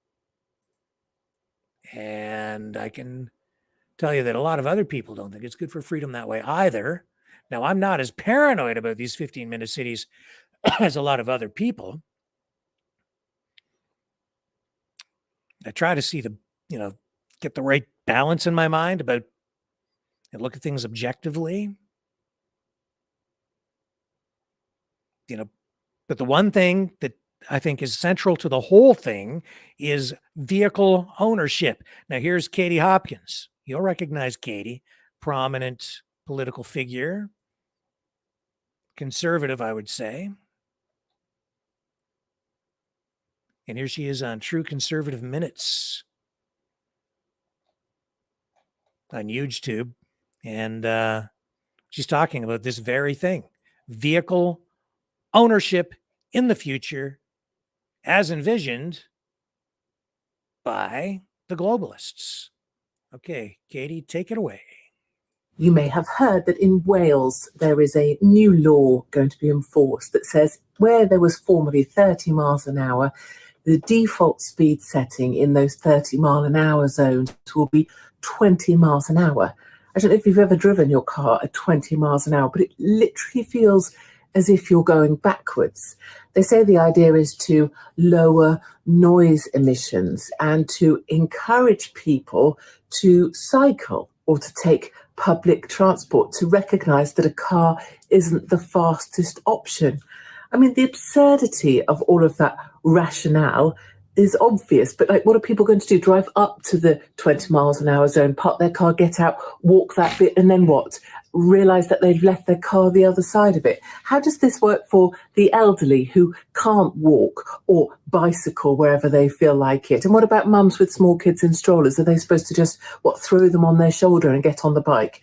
And I can tell you that a lot of other people don't think it's good for freedom that way either. Now, I'm not as paranoid about these 15-minute cities as a lot of other people. I try to see get the right balance in my mind about and look at things objectively. But the one thing that I think is central to the whole thing is vehicle ownership. Now, here's Katie Hopkins. You'll recognize Katie, prominent political figure, conservative, I would say. And here she is on True Conservative Minutes on YouTube. And she's talking about this very thing: vehicle ownership in the future as envisioned by the globalists. Okay, Katie, take it away. You may have heard that in Wales there is a new law going to be enforced that says where there was formerly 30 miles an hour, the default speed setting in those 30 mile an hour zones will be 20 miles an hour. I don't know if you've ever driven your car at 20 miles an hour, but it literally feels as if you're going backwards. They say the idea is to lower noise emissions and to encourage people to cycle or to take public transport, to recognise that a car isn't the fastest option. I mean, the absurdity of all of that rationale is obvious, but what are people going to do? Drive up to the 20 miles an hour zone, park their car, get out, walk that bit, and then what? Realise that they've left their car the other side of it. How does this work for the elderly who can't walk or bicycle wherever they feel like it? And what about mums with small kids in strollers? Are they supposed to just, throw them on their shoulder and get on the bike?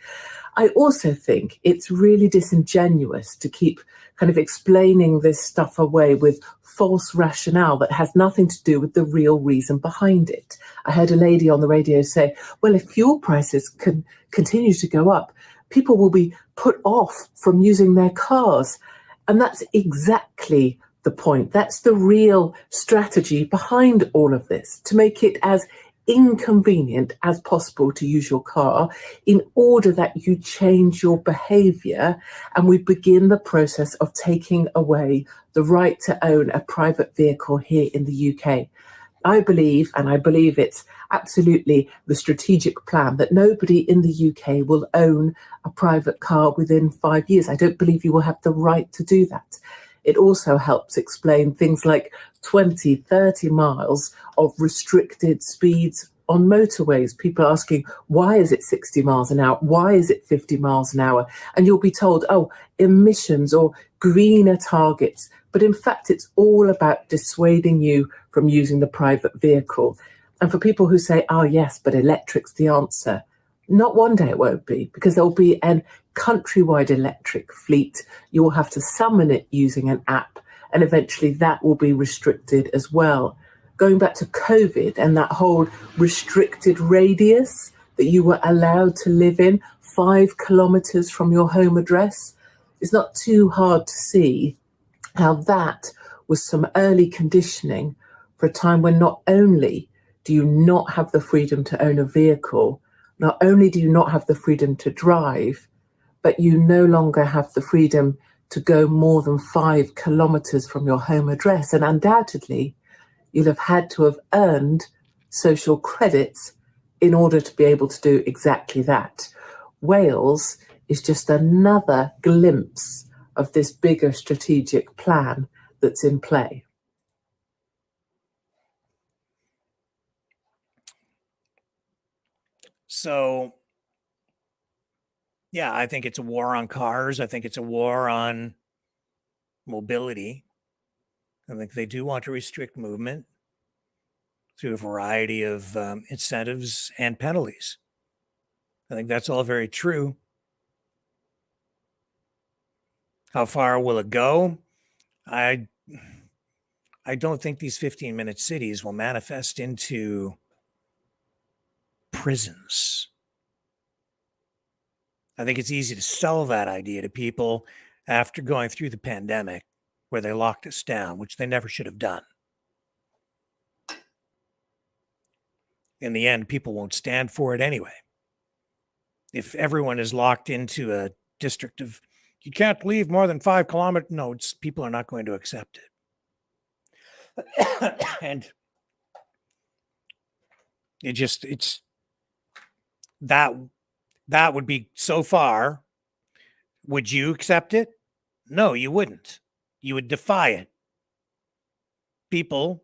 I also think it's really disingenuous to keep kind of explaining this stuff away with false rationale that has nothing to do with the real reason behind it. I heard a lady on the radio say, well, if fuel prices can continue to go up, people will be put off from using their cars. And that's exactly the point. That's the real strategy behind all of this, to make it as inconvenient as possible to use your car in order that you change your behavior and we begin the process of taking away the right to own a private vehicle here in the UK. I believe, and I believe it's absolutely the strategic plan, that nobody in the UK will own a private car within 5 years. I don't believe you will have the right to do that. It also helps explain things like 20, 30 miles of restricted speeds on motorways. People asking, why is it 60 miles an hour? Why is it 50 miles an hour? And you'll be told, oh, emissions or greener targets. But in fact, it's all about dissuading you from using the private vehicle. And for people who say, oh, yes, but electric's the answer. Not one day it won't be, because there'll be an countrywide electric fleet. You will have to summon it using an app, and eventually that will be restricted as well. Going back to COVID and that whole restricted radius that you were allowed to live in 5 kilometers from your home address, it's not too hard to see how that was some early conditioning for a time when not only do you not have the freedom to own a vehicle, not only do you not have the freedom to drive, but you no longer have the freedom to go more than 5 kilometers from your home address. And undoubtedly, you'll have had to have earned social credits in order to be able to do exactly that. Wales is just another glimpse of this bigger strategic plan that's in play. So, yeah, I think it's a war on cars. I think it's a war on mobility. I think they do want to restrict movement through a variety of incentives and penalties. I think that's all very true. How far will it go? I don't think these 15-minute cities will manifest into prisons. I think it's easy to sell that idea to people after going through the pandemic where they locked us down, which they never should have done. In the end, people won't stand for it anyway. If everyone is locked into a district of, you can't leave more than 5 kilometers, no, people are not going to accept it. And it's that would be so far. Would you accept it? No, you wouldn't. You would defy it. People,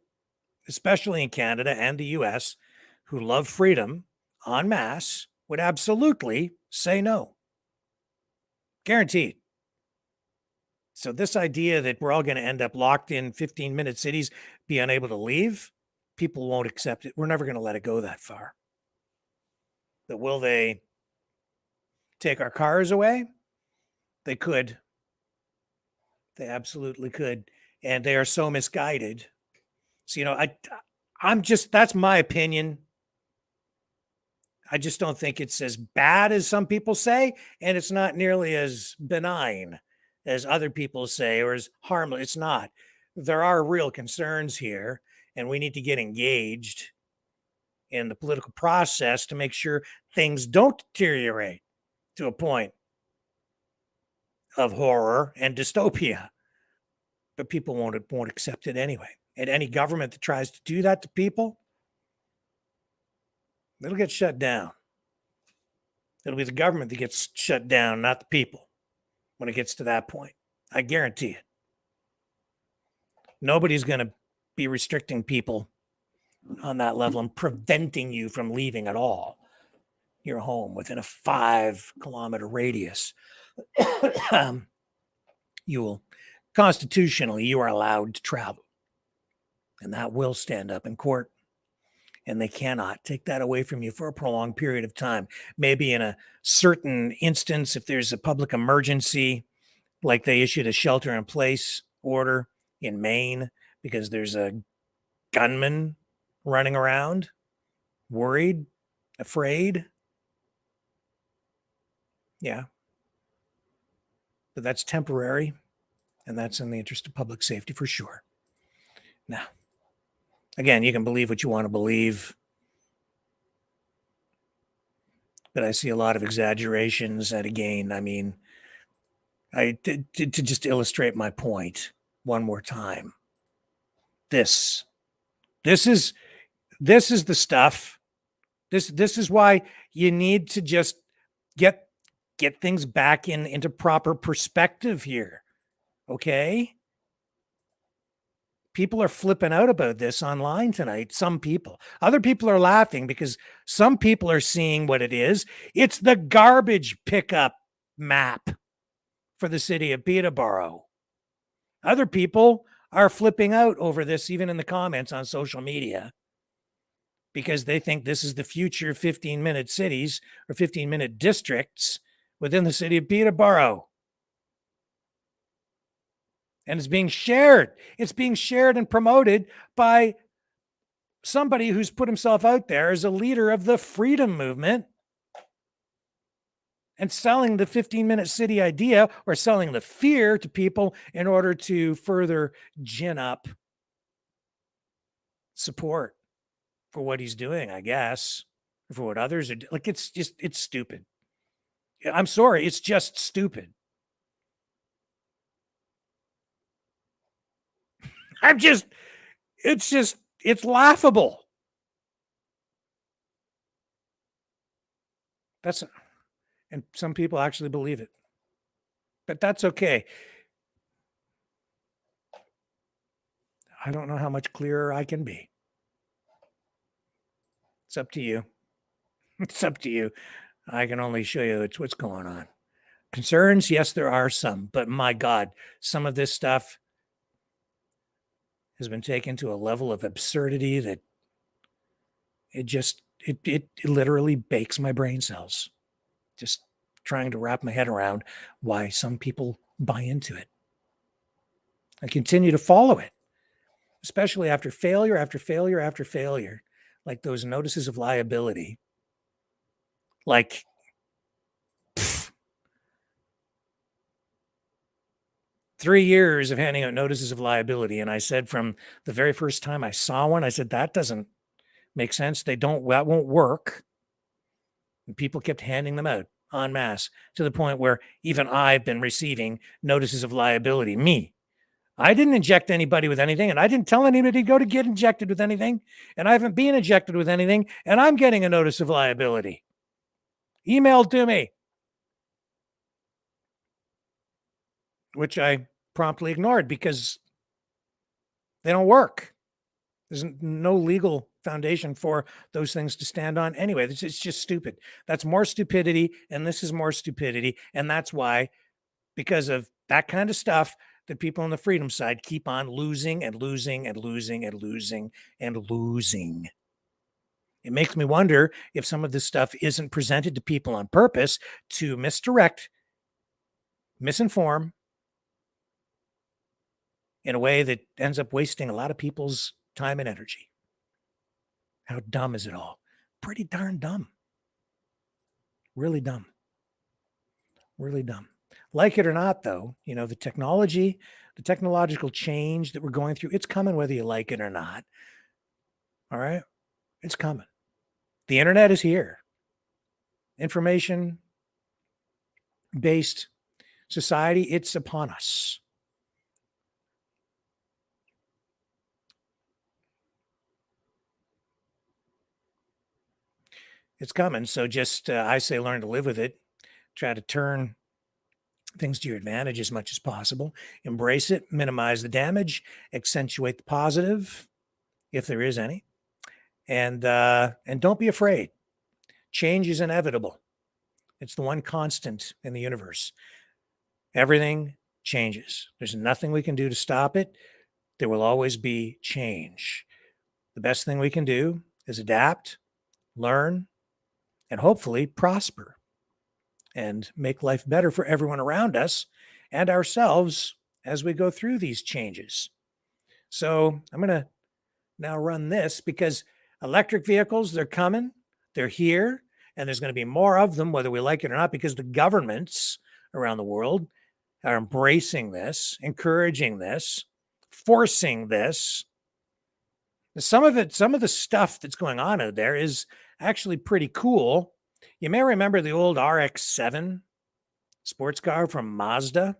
especially in Canada and the US, who love freedom en masse, would absolutely say no. Guaranteed. So this idea that we're all going to end up locked in 15-minute cities, be unable to leave, people won't accept it. We're never going to let it go that far. But will they take our cars away? They could. They absolutely could. And they are so misguided. So, I'm just, that's my opinion. I just don't think it's as bad as some people say, and it's not nearly as benign as other people say, or as harmless. It's not. There are real concerns here, and we need to get engaged in the political process to make sure things don't deteriorate to a point of horror and dystopia. But people won't accept it anyway. And any government that tries to do that to people, it'll get shut down. It'll be the government that gets shut down, not the people, when it gets to that point. I guarantee it. Nobody's going to be restricting people on that level and preventing you from leaving at all your home within a 5-kilometer radius. Constitutionally, you are allowed to travel. And that will stand up in court. And they cannot take that away from you for a prolonged period of time. Maybe in a certain instance, if there's a public emergency, like they issued a shelter-in-place order in Maine because there's a gunman running around, worried, afraid. Yeah. But that's temporary, and that's in the interest of public safety for sure. Now, again, you can believe what you want to believe. but I see a lot of exaggerations. And again, I mean, to just illustrate my point one more time. This is the stuff. This is why you need to just get things back into proper perspective here. Okay? People are flipping out about this online tonight. Some people. Other people are laughing because some people are seeing what it is. It's the garbage pickup map for the city of Peterborough. Other people are flipping out over this, even in the comments on social media, because they think this is the future 15-minute cities or 15-minute districts within the city of Peterborough. And it's being shared. It's being shared and promoted by somebody who's put himself out there as a leader of the freedom movement and selling the 15-minute city idea or selling the fear to people in order to further gin up support for what he's doing, I guess, or for what others are doing. Like, it's stupid. I'm sorry. It's just stupid. It's laughable. And some people actually believe it, but that's okay. I don't know how much clearer I can be. It's up to you. It's up to you. I can only show you what's going on. Concerns, yes, there are some, but my God, some of this stuff has been taken to a level of absurdity that it literally bakes my brain cells. Just trying to wrap my head around why some people buy into it and continue to follow it, especially after failure after failure after failure, like those notices of liability. Like, 3 years of handing out notices of liability. And I said from the very first time I saw one, I said, that doesn't make sense. That won't work. And people kept handing them out en masse to the point where even I've been receiving notices of liability. Me. I didn't inject anybody with anything, and I didn't tell anybody to go to get injected with anything, and I haven't been injected with anything, and I'm getting a notice of liability emailed to me, which I promptly ignored because they don't work. There's no legal foundation for those things to stand on anyway. It's just stupid. That's more stupidity, and this is more stupidity, and that's why, because of that kind of stuff, that people on the freedom side keep on losing and losing and losing and losing and losing. It makes me wonder if some of this stuff isn't presented to people on purpose to misdirect, misinform in a way that ends up wasting a lot of people's time and energy. How dumb is it all? Pretty darn dumb. Really dumb. Really dumb. Like it or not, though, the technological change that we're going through, it's coming whether you like it or not. All right? It's coming. The internet is here. Information-based society, it's upon us. It's coming. So just, I say, learn to live with it. Try to turn things to your advantage as much as possible. Embrace it, minimize the damage, accentuate the positive, if there is any. And don't be afraid. Change is inevitable. It's the one constant in the universe. Everything changes. There's nothing we can do to stop it. There will always be change. The best thing we can do is adapt, learn, and hopefully prosper and make life better for everyone around us and ourselves as we go through these changes. So I'm going to now run this because electric vehicles, they're coming, they're here, and there's going to be more of them, whether we like it or not, because the governments around the world are embracing this, encouraging this, forcing this. Some of the stuff that's going on out there is actually pretty cool. You may remember the old RX-7 sports car from Mazda.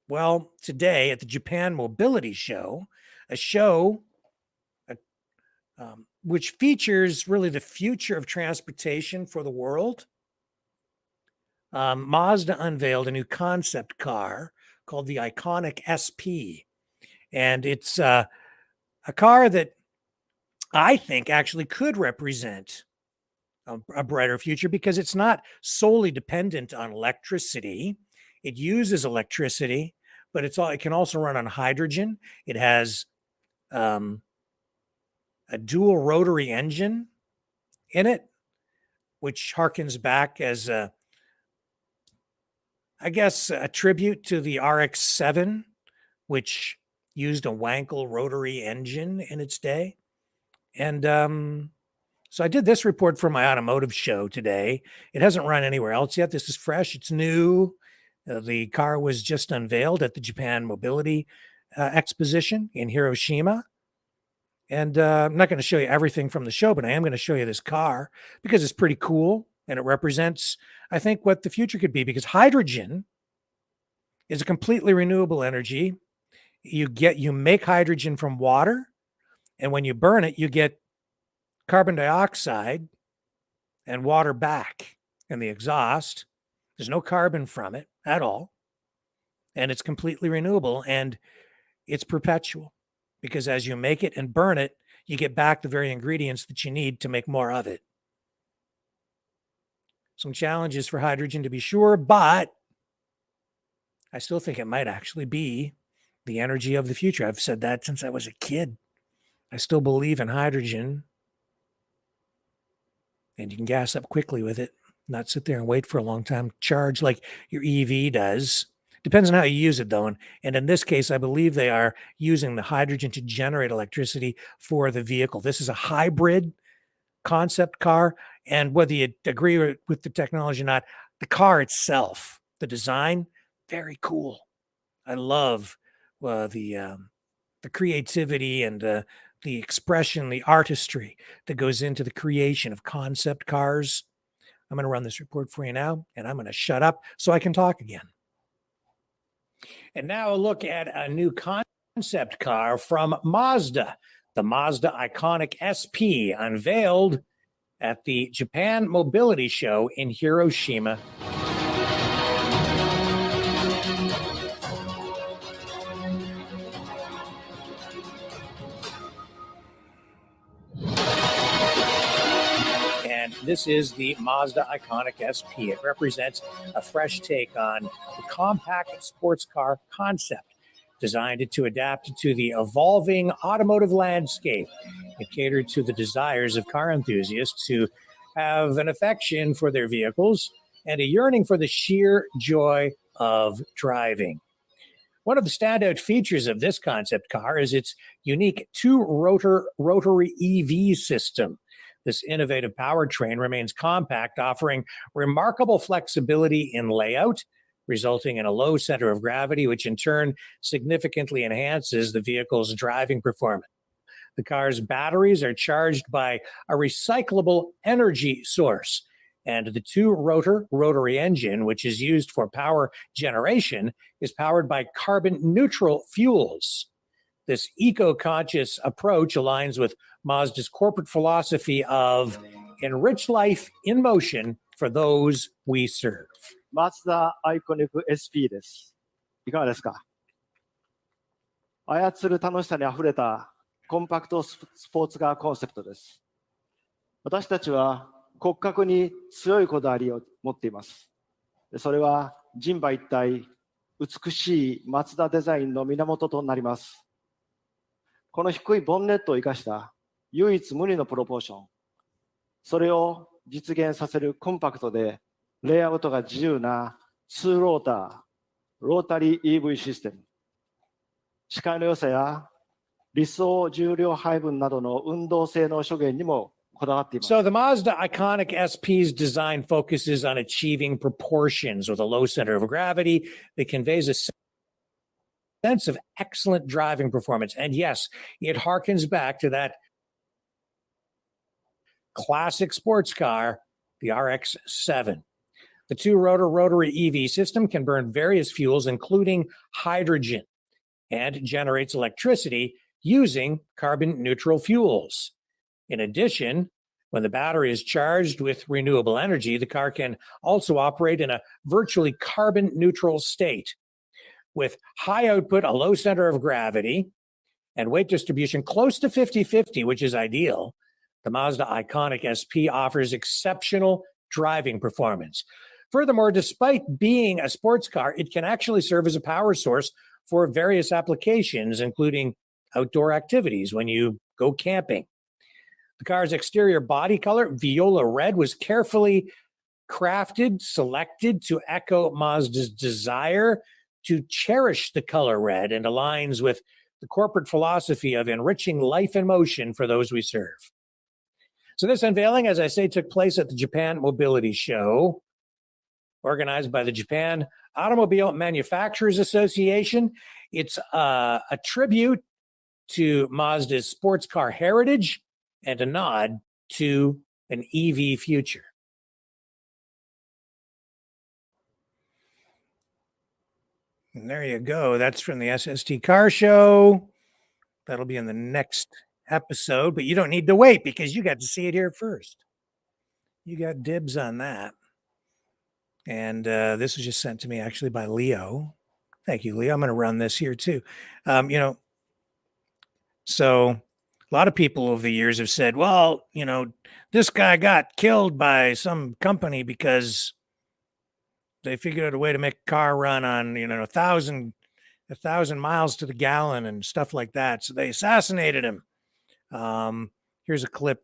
Well, today at the Japan Mobility Show, a show which features really the future of transportation for the world, Mazda unveiled a new concept car called the Iconic SP. And it's a car that I think actually could represent a brighter future because it's not solely dependent on electricity. It uses electricity, but it can also run on hydrogen. It has a dual rotary engine in it, which harkens back as a tribute to the RX-7, which used a Wankel rotary engine in its day. And so I did this report for my automotive show today. It hasn't run anywhere else yet. This is fresh. It's new. The car was just unveiled at the Japan Mobility Exposition in Hiroshima. And I'm not going to show you everything from the show, but I am going to show you this car because it's pretty cool. And it represents, I think, what the future could be, because hydrogen is a completely renewable energy. You make hydrogen from water, and when you burn it, you get carbon dioxide and water back in the exhaust. There's no carbon from it at all. And it's completely renewable, and it's perpetual because as you make it and burn it, you get back the very ingredients that you need to make more of it. Some challenges for hydrogen, to be sure, but I still think it might actually be the energy of the future. I've said that since I was a kid. I still believe in hydrogen. And you can gas up quickly with it, not sit there and wait for a long time to charge like your EV does. Depends on how you use it, though. And in this case, I believe they are using the hydrogen to generate electricity for the vehicle. This is a hybrid concept car. And whether you agree with the technology or not, the car itself, the design, very cool. I love the creativity and the expression, the artistry that goes into the creation of concept cars. I'm going to run this report for you now, and I'm going to shut up so I can talk again. And now a look at a new concept car from Mazda, the Mazda Iconic SP, unveiled at the Japan Mobility Show in Hiroshima. And this is the Mazda Iconic SP. It represents a fresh take on the compact sports car concept, designed to adapt to the evolving automotive landscape. It catered to the desires of car enthusiasts who have an affection for their vehicles and a yearning for the sheer joy of driving. One of the standout features of this concept car is its unique rotary EV system. This innovative powertrain remains compact, offering remarkable flexibility in layout, resulting in a low center of gravity, which in turn significantly enhances the vehicle's driving performance. The car's batteries are charged by a recyclable energy source, and the two-rotor rotary engine, which is used for power generation, is powered by carbon-neutral fuels. This eco-conscious approach aligns with Mazda's corporate philosophy of enrich life in motion for those we serve. Mazda Iconic SP です。いかがですか？操る楽しさにあふれたコンパクトスポーツカーコンセプトです。私たちは骨格に強いこだわりを持っています。それは人馬一体、美しいマツダデザインの源となります。この低いボンネットを生かした唯一無二のプロポーション、それを実現させるコンパクトでレイアウトが自由な2ローター、ロータリー EV システム、視界の良さや理想重量配分などの運動性能諸言にもこだわっています。So the Mazda Iconic SP's design focuses on achieving proportions with a low center of gravity that conveys a sense of excellent driving performance. And yes, it harkens back to that classic sports car, the RX-7. The two-rotor rotary EV system can burn various fuels, including hydrogen, and generates electricity using carbon-neutral fuels. In addition, when the battery is charged with renewable energy, the car can also operate in a virtually carbon-neutral state. With high output, a low center of gravity, and weight distribution close to 50-50, which is ideal, the Mazda Iconic SP offers exceptional driving performance. Furthermore, despite being a sports car, it can actually serve as a power source for various applications, including outdoor activities when you go camping. The car's exterior body color, viola red, was carefully crafted, selected to echo Mazda's desire to cherish the color red, and aligns with the corporate philosophy of enriching life and motion for those we serve. So this unveiling, as I say, took place at the Japan Mobility Show, organized by the Japan Automobile Manufacturers Association. It's a tribute to Mazda's sports car heritage and a nod to an EV future. And there you go. That's from the SST Car Show. That'll be in the next episode, but you don't need to wait because you got to see it here first. You got dibs on that. And this was just sent to me actually by Leo. Thank you, Leo. I'm going to run this here too. So a lot of people over the years have said, well, this guy got killed by some company because they figured out a way to make a car run on, 1,000 miles to the gallon and stuff like that. So they assassinated him. Here's a clip,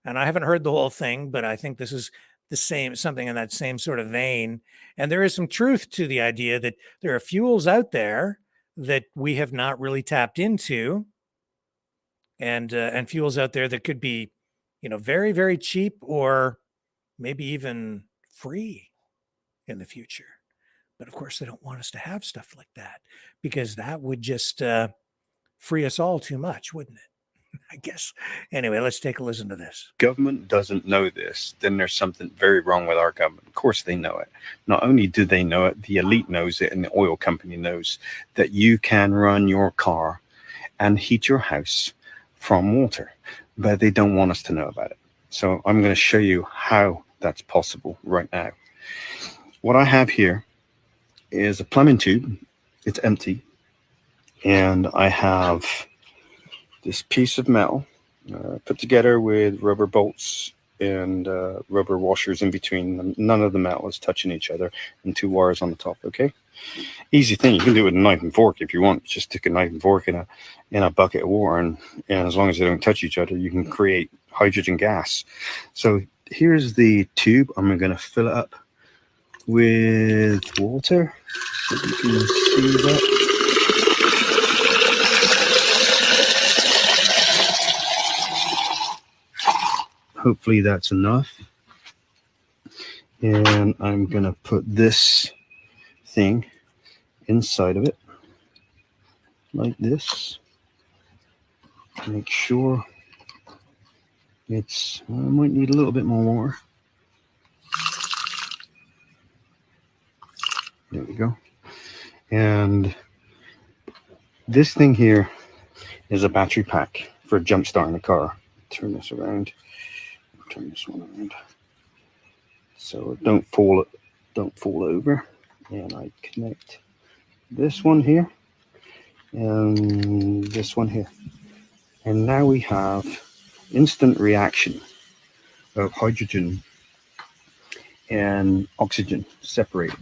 and I haven't heard the whole thing, but I think this is something in that same sort of vein. And there is some truth to the idea that there are fuels out there that we have not really tapped into, and fuels out there that could be, very, very cheap or maybe even free in the future. But of course, they don't want us to have stuff like that because that would just free us all too much, wouldn't it? I guess. Anyway, let's take a listen to this. Government doesn't know this, then there's something very wrong with our government. Of course they know it. Not only do they know it, the elite knows it, and the oil company knows that you can run your car and heat your house from water, but they don't want us to know about it. So I'm going to show you how that's possible right now. What I have here is a plumbing tube. It's empty. And I have this piece of metal put together with rubber bolts and rubber washers in between them. None of the metal is touching each other, and 2 wires on the top. Okay, easy thing. You can do it with a knife and fork if you want. Just stick a knife and fork in a bucket of water, and as long as they don't touch each other, you can create hydrogen gas. So here's the tube. I'm going to fill it up with water so you can see that. Hopefully that's enough. And I'm going to put this thing inside of it like this. Make sure it's, I might need a little bit more water. There we go. And this thing here is a battery pack for jump starting the car. Turn this around. Turn this one around so don't fall over. And I connect this one here and this one here. And now we have instant reaction of hydrogen and oxygen separated.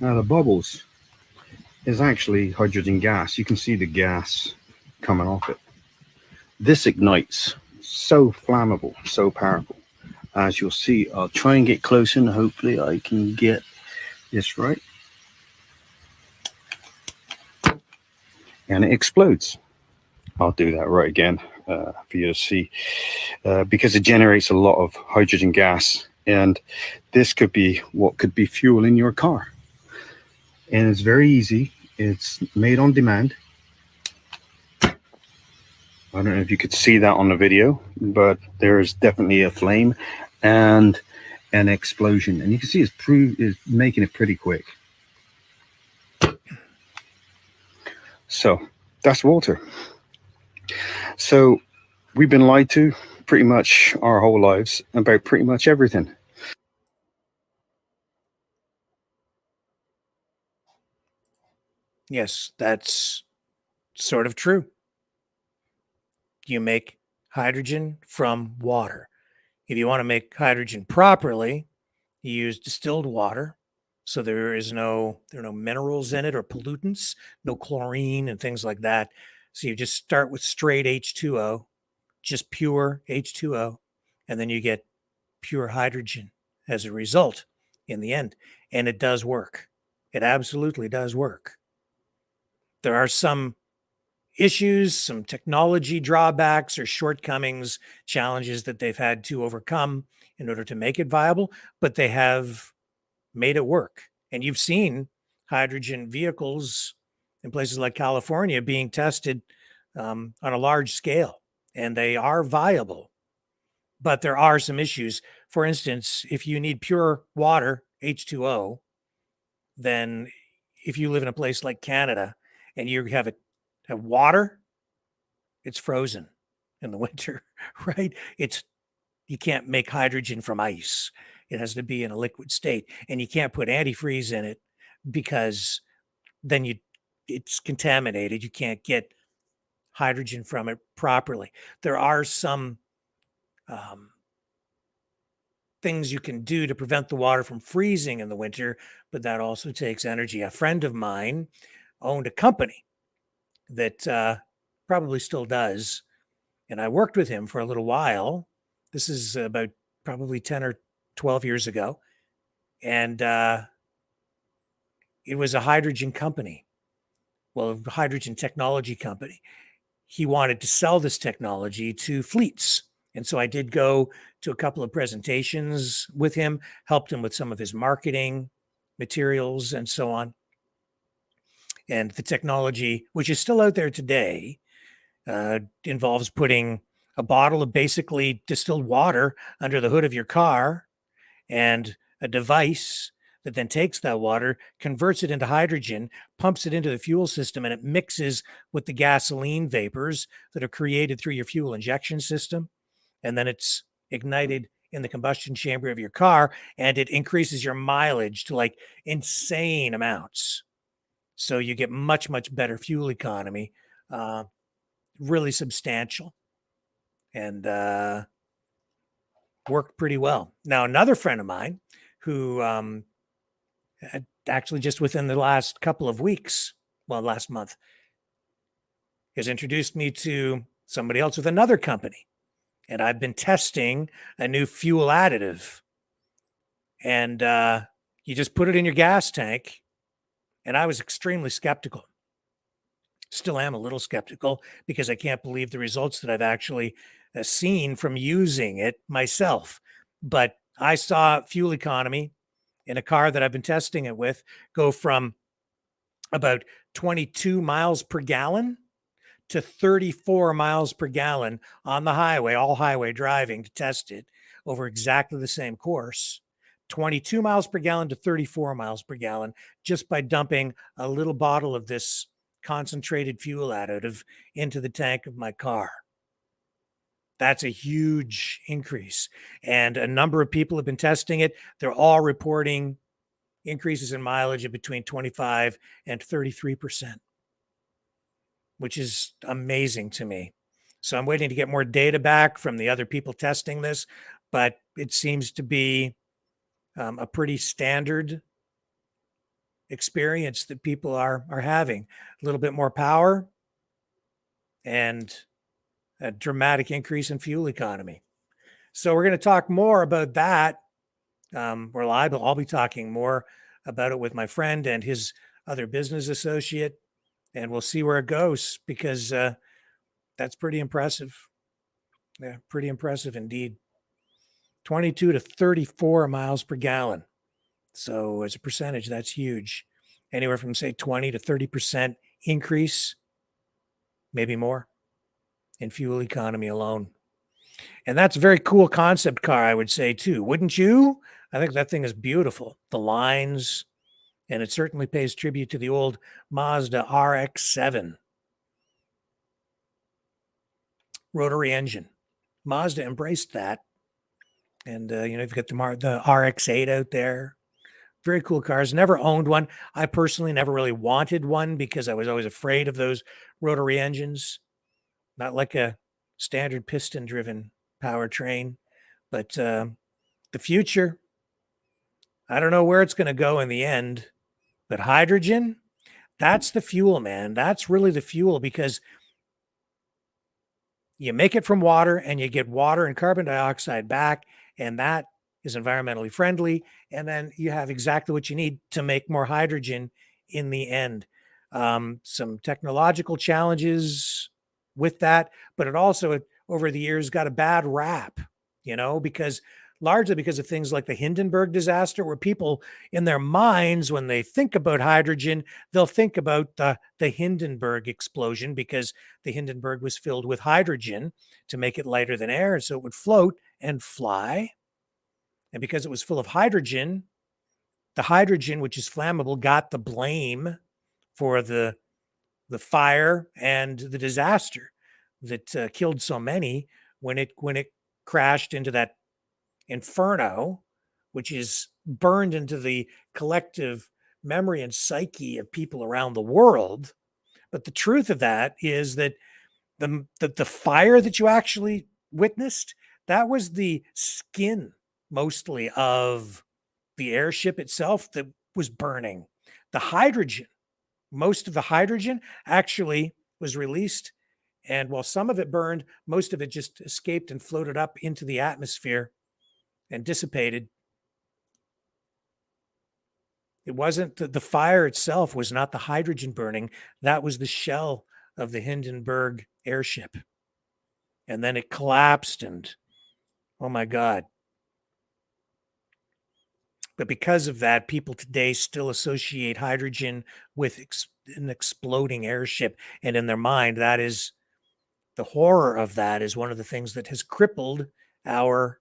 Now the bubbles is actually hydrogen gas. You can see the gas coming off it. This ignites. So flammable, so powerful. As you'll see, I'll try and get close and hopefully I can get this right. And it explodes. I'll do that right again for you to see, because it generates a lot of hydrogen gas, and this could be what could be fuel in your car. And it's very easy. It's made on demand. I don't know if you could see that on the video, but there is definitely a flame, and an explosion. And you can see it's making it pretty quick. So that's water. So we've been lied to pretty much our whole lives about pretty much everything. Yes, that's sort of true. You make hydrogen from water. If you want to make hydrogen properly, you use distilled water. So there are no minerals in it or pollutants, no chlorine and things like that. So you just start with straight H2O, just pure H2O, and then you get pure hydrogen as a result in the end. And it does work. It absolutely does work. There are some issues, some technology drawbacks or shortcomings, challenges that they've had to overcome in order to make it viable, but they have made it work. And you've seen hydrogen vehicles in places like California being tested on a large scale, and they are viable. But there are some issues. For instance, if you need pure water, H2O, then if you live in a place like Canada and you have water, it's frozen in the winter, right? You can't make hydrogen from ice. It has to be in a liquid state, and you can't put antifreeze in it because then it's contaminated. You can't get hydrogen from it properly. There are some things you can do to prevent the water from freezing in the winter, but that also takes energy. A friend of mine owned a company that probably still does, and I worked with him for a little while. This is about probably 10 or 12 years ago. And it was a hydrogen company, well, a hydrogen technology company. He wanted to sell this technology to fleets. And so I did go to a couple of presentations with him, helped him with some of his marketing materials and so on. And the technology, which is still out there today, involves putting a bottle of basically distilled water under the hood of your car and a device that then takes that water, converts it into hydrogen, pumps it into the fuel system, and it mixes with the gasoline vapors that are created through your fuel injection system. And then it's ignited in the combustion chamber of your car, and it increases your mileage to like insane amounts. So you get much, much better fuel economy, really substantial, and worked pretty well. Now, another friend of mine who actually just within the last couple of weeks, well, last month, has introduced me to somebody else with another company. And I've been testing a new fuel additive. And you just put it in your gas tank. And I was extremely skeptical. Still am a little skeptical because I can't believe the results that I've actually seen from using it myself. But I saw fuel economy in a car that I've been testing it with go from about 22 miles per gallon to 34 miles per gallon on the highway, all highway driving to test it over exactly the same course. 22 miles per gallon to 34 miles per gallon just by dumping a little bottle of this concentrated fuel additive into the tank of my car. That's a huge increase. And a number of people have been testing it. They're all reporting increases in mileage of between 25 and 33%, which is amazing to me. So I'm waiting to get more data back from the other people testing this, but it seems to be a pretty standard experience that people are having. A little bit more power and a dramatic increase in fuel economy. So we're going to talk more about that. I'll be talking more about it with my friend and his other business associate, and we'll see where it goes because that's pretty impressive. Yeah, pretty impressive indeed. 22 to 34 miles per gallon. So as a percentage, that's huge. Anywhere from say 20 to 30% increase, maybe more, in fuel economy alone. And that's a very cool concept car, I would say too. Wouldn't you? I think that thing is beautiful. The lines, and it certainly pays tribute to the old Mazda RX-7 rotary engine. Mazda embraced that. And, you've got the RX-8 out there. Very cool cars. Never owned one. I personally never really wanted one because I was always afraid of those rotary engines. Not like a standard piston-driven powertrain. But the future, I don't know where it's going to go in the end. But hydrogen, that's the fuel, man. That's really the fuel, because you make it from water and you get water and carbon dioxide back, and that is environmentally friendly. And then you have exactly what you need to make more hydrogen in the end. Some technological challenges with that, but it also, over the years, got a bad rap, largely because of things like the Hindenburg disaster, where people in their minds, when they think about hydrogen, they'll think about the Hindenburg explosion, because the Hindenburg was filled with hydrogen to make it lighter than air, so it would float and fly. And because it was full of hydrogen, the hydrogen, which is flammable, got the blame for the fire and the disaster that killed so many when it crashed into that inferno, which is burned into the collective memory and psyche of people around the world. But the truth of that is that the fire that you actually witnessed, that was the skin mostly of the airship itself that was burning. The hydrogen, most of the hydrogen actually was released, and while some of it burned, most of it just escaped and floated up into the atmosphere and dissipated. It wasn't the fire itself was not the hydrogen burning. That was the shell of the Hindenburg airship. And then it collapsed, and oh my God. But because of that, people today still associate hydrogen with an exploding airship. And in their mind, that is the horror of that is one of the things that has crippled our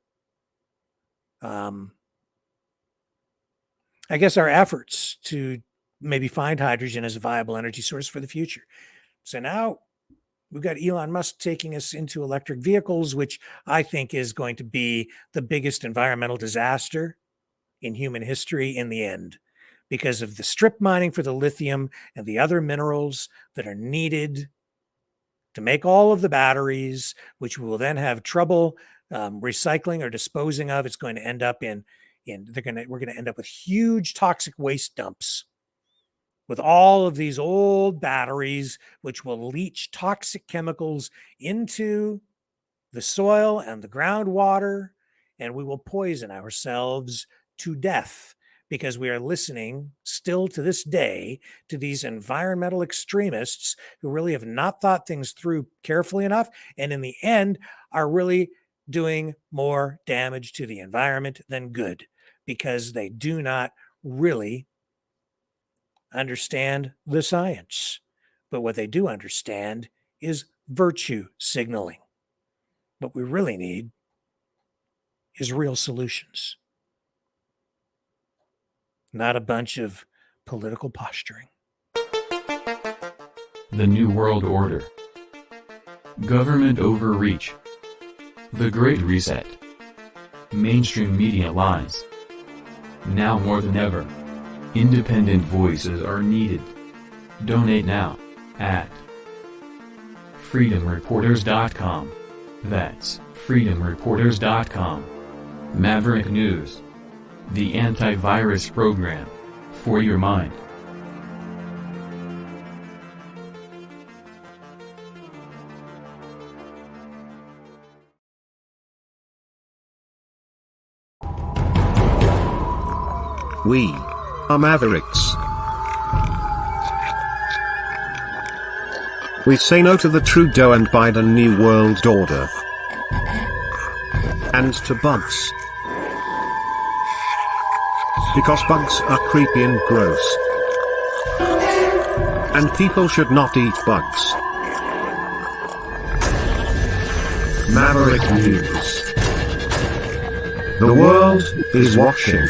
our efforts to maybe find hydrogen as a viable energy source for the future. So now we've got Elon Musk taking us into electric vehicles, which I think is going to be the biggest environmental disaster in human history in the end, because of the strip mining for the lithium and the other minerals that are needed to make all of the batteries, which we will then have trouble recycling or disposing of. It's going to end up we're going to end up with huge toxic waste dumps with all of these old batteries, which will leach toxic chemicals into the soil and the groundwater, and we will poison ourselves to death because we are listening still to this day to these environmental extremists who really have not thought things through carefully enough, and in the end are really doing more damage to the environment than good, because they do not really understand the science. But what they do understand is virtue signaling. What we really need is real solutions, not a bunch of political posturing. The New World Order. Government overreach. The Great Reset. Mainstream media lies. Now more than ever, independent voices are needed. Donate now at freedomreporters.com. That's freedomreporters.com. Maverick News. The antivirus program for your mind. We are Mavericks. We say no to the Trudeau and Biden New World Order. And to bugs. Because bugs are creepy and gross. And people should not eat bugs. Maverick News. The world is watching.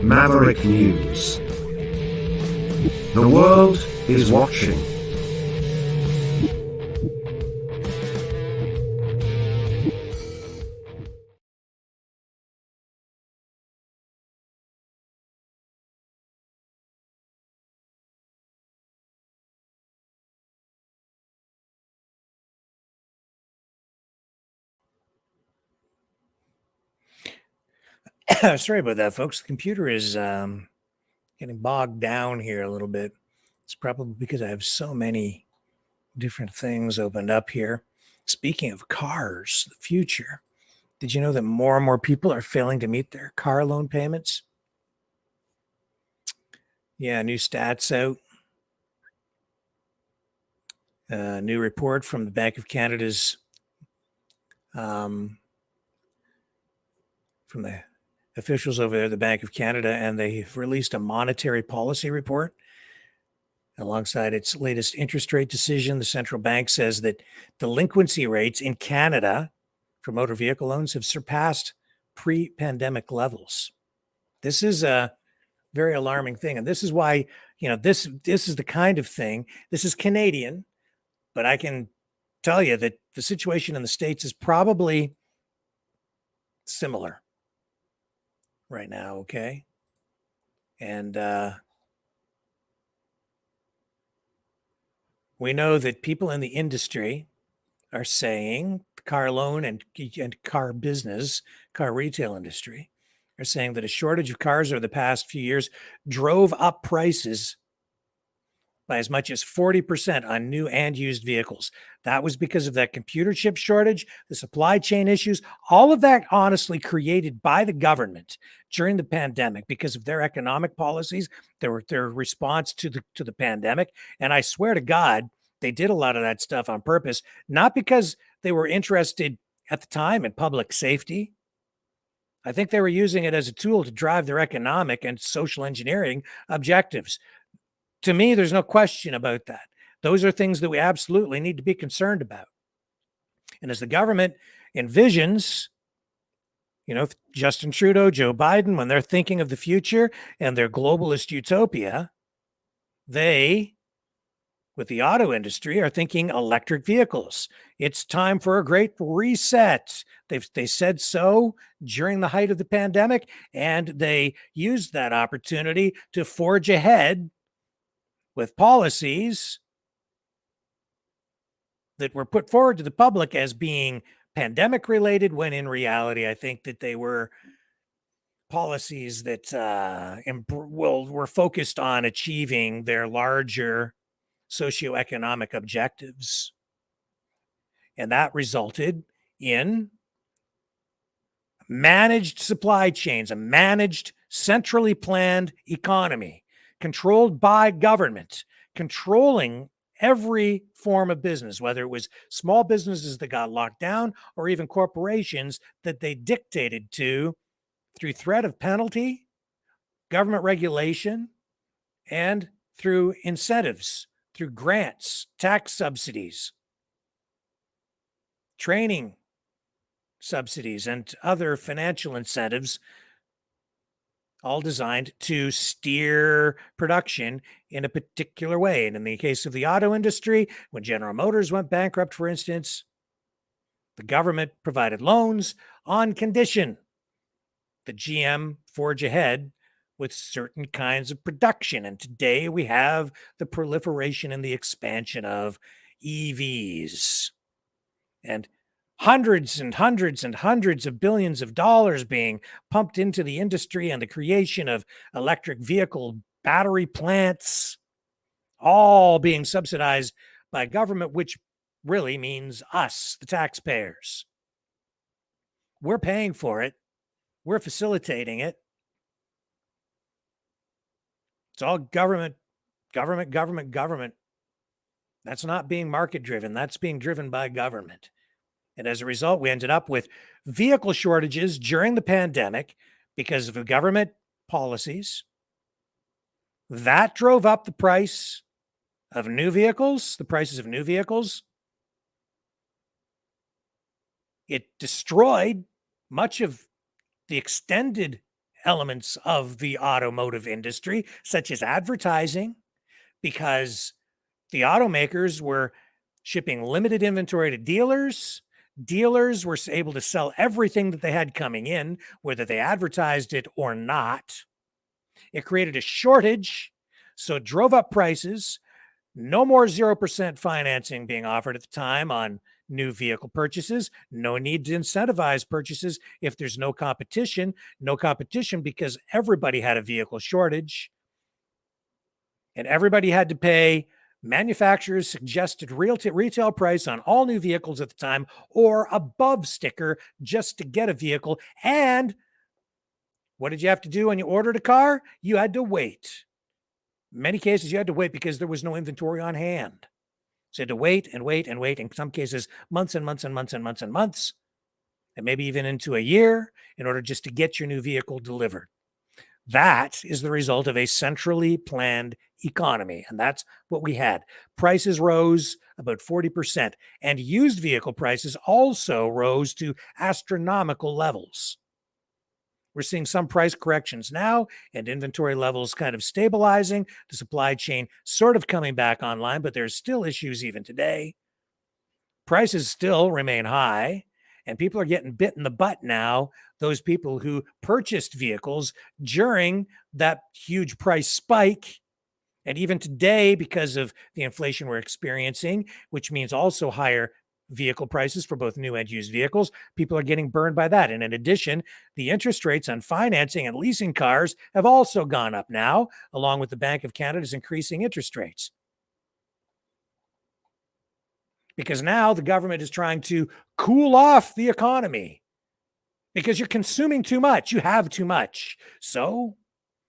Maverick News. The world is watching. Sorry about that, folks. The computer is getting bogged down here a little bit. It's probably because I have so many different things opened up here. Speaking of cars, the future, did you know that more and more people are failing to meet their car loan payments? Yeah, new stats out. New report from the Bank of Canada's, from the officials over there, the Bank of Canada, and they've released a monetary policy report. Alongside its latest interest rate decision, the central bank says that delinquency rates in Canada for motor vehicle loans have surpassed pre-pandemic levels. This is a very alarming thing, and this is why, this is the kind of thing. This is Canadian, but I can tell you that the situation in the States is probably similar right now. Okay, and we know that people in the industry are saying, car loan and car business, car retail industry, are saying that a shortage of cars over the past few years drove up prices by as much as 40% on new and used vehicles. That was because of that computer chip shortage, the supply chain issues, all of that honestly created by the government during the pandemic because of their economic policies, their response to the pandemic. And I swear to God, they did a lot of that stuff on purpose, not because they were interested at the time in public safety. I think they were using it as a tool to drive their economic and social engineering objectives. To me, there's no question about that. Those are things that we absolutely need to be concerned about. And as the government envisions, Justin Trudeau, Joe Biden, when they're thinking of the future and their globalist utopia, they, with the auto industry, are thinking electric vehicles. It's time for a great reset. They said so during the height of the pandemic, and they used that opportunity to forge ahead with policies that were put forward to the public as being pandemic related, when in reality, I think that they were policies that were focused on achieving their larger socioeconomic objectives. And that resulted in managed supply chains, a managed, centrally planned economy controlled by government, controlling every form of business, whether it was small businesses that got locked down or even corporations that they dictated to through threat of penalty, government regulation, and through incentives, through grants, tax subsidies, training subsidies, and other financial incentives all designed to steer production in a particular way. And in the case of the auto industry, when General Motors went bankrupt, for instance, the government provided loans on condition that GM forge ahead with certain kinds of production. And today we have the proliferation and the expansion of EVs and hundreds and hundreds and hundreds of billions of dollars being pumped into the industry and the creation of electric vehicle battery plants, all being subsidized by government, which really means us, the taxpayers. We're paying for it. We're facilitating it. It's all government, government, government, government. That's not being market driven. That's being driven by government. And as a result, we ended up with vehicle shortages during the pandemic because of government policies. That drove up the price of new vehicles, the prices of new vehicles. It destroyed much of the extended elements of the automotive industry, such as advertising, because the automakers were shipping limited inventory to dealers. Dealers were able to sell everything that they had coming in, whether they advertised it or not. It created a shortage, so it drove up prices. No more 0% financing being offered at the time on new vehicle purchases. No need to incentivize purchases if there's no competition. No competition because everybody had a vehicle shortage. And everybody had to pay manufacturer's suggested retail price on all new vehicles at the time or above sticker just to get a vehicle. And what did you have to do when you ordered a car? You had to wait. In many cases, you had to wait because there was no inventory on hand. So you had to wait and wait and wait. In some cases, months and months and months and months and months, and maybe even into a year in order just to get your new vehicle delivered. That is the result of a centrally planned economy. And that's what we had. Prices rose about 40%, and used vehicle prices also rose to astronomical levels. We're seeing some price corrections now and inventory levels kind of stabilizing, the supply chain sort of coming back online, but there's still issues even today. Prices still remain high, and people are getting bit in the butt now. Those people who purchased vehicles during that huge price spike. And even today, because of the inflation we're experiencing, which means also higher vehicle prices for both new and used vehicles, people are getting burned by that. And in addition, the interest rates on financing and leasing cars have also gone up now, along with the Bank of Canada's increasing interest rates. Because now the government is trying to cool off the economy because you're consuming too much. You have too much. So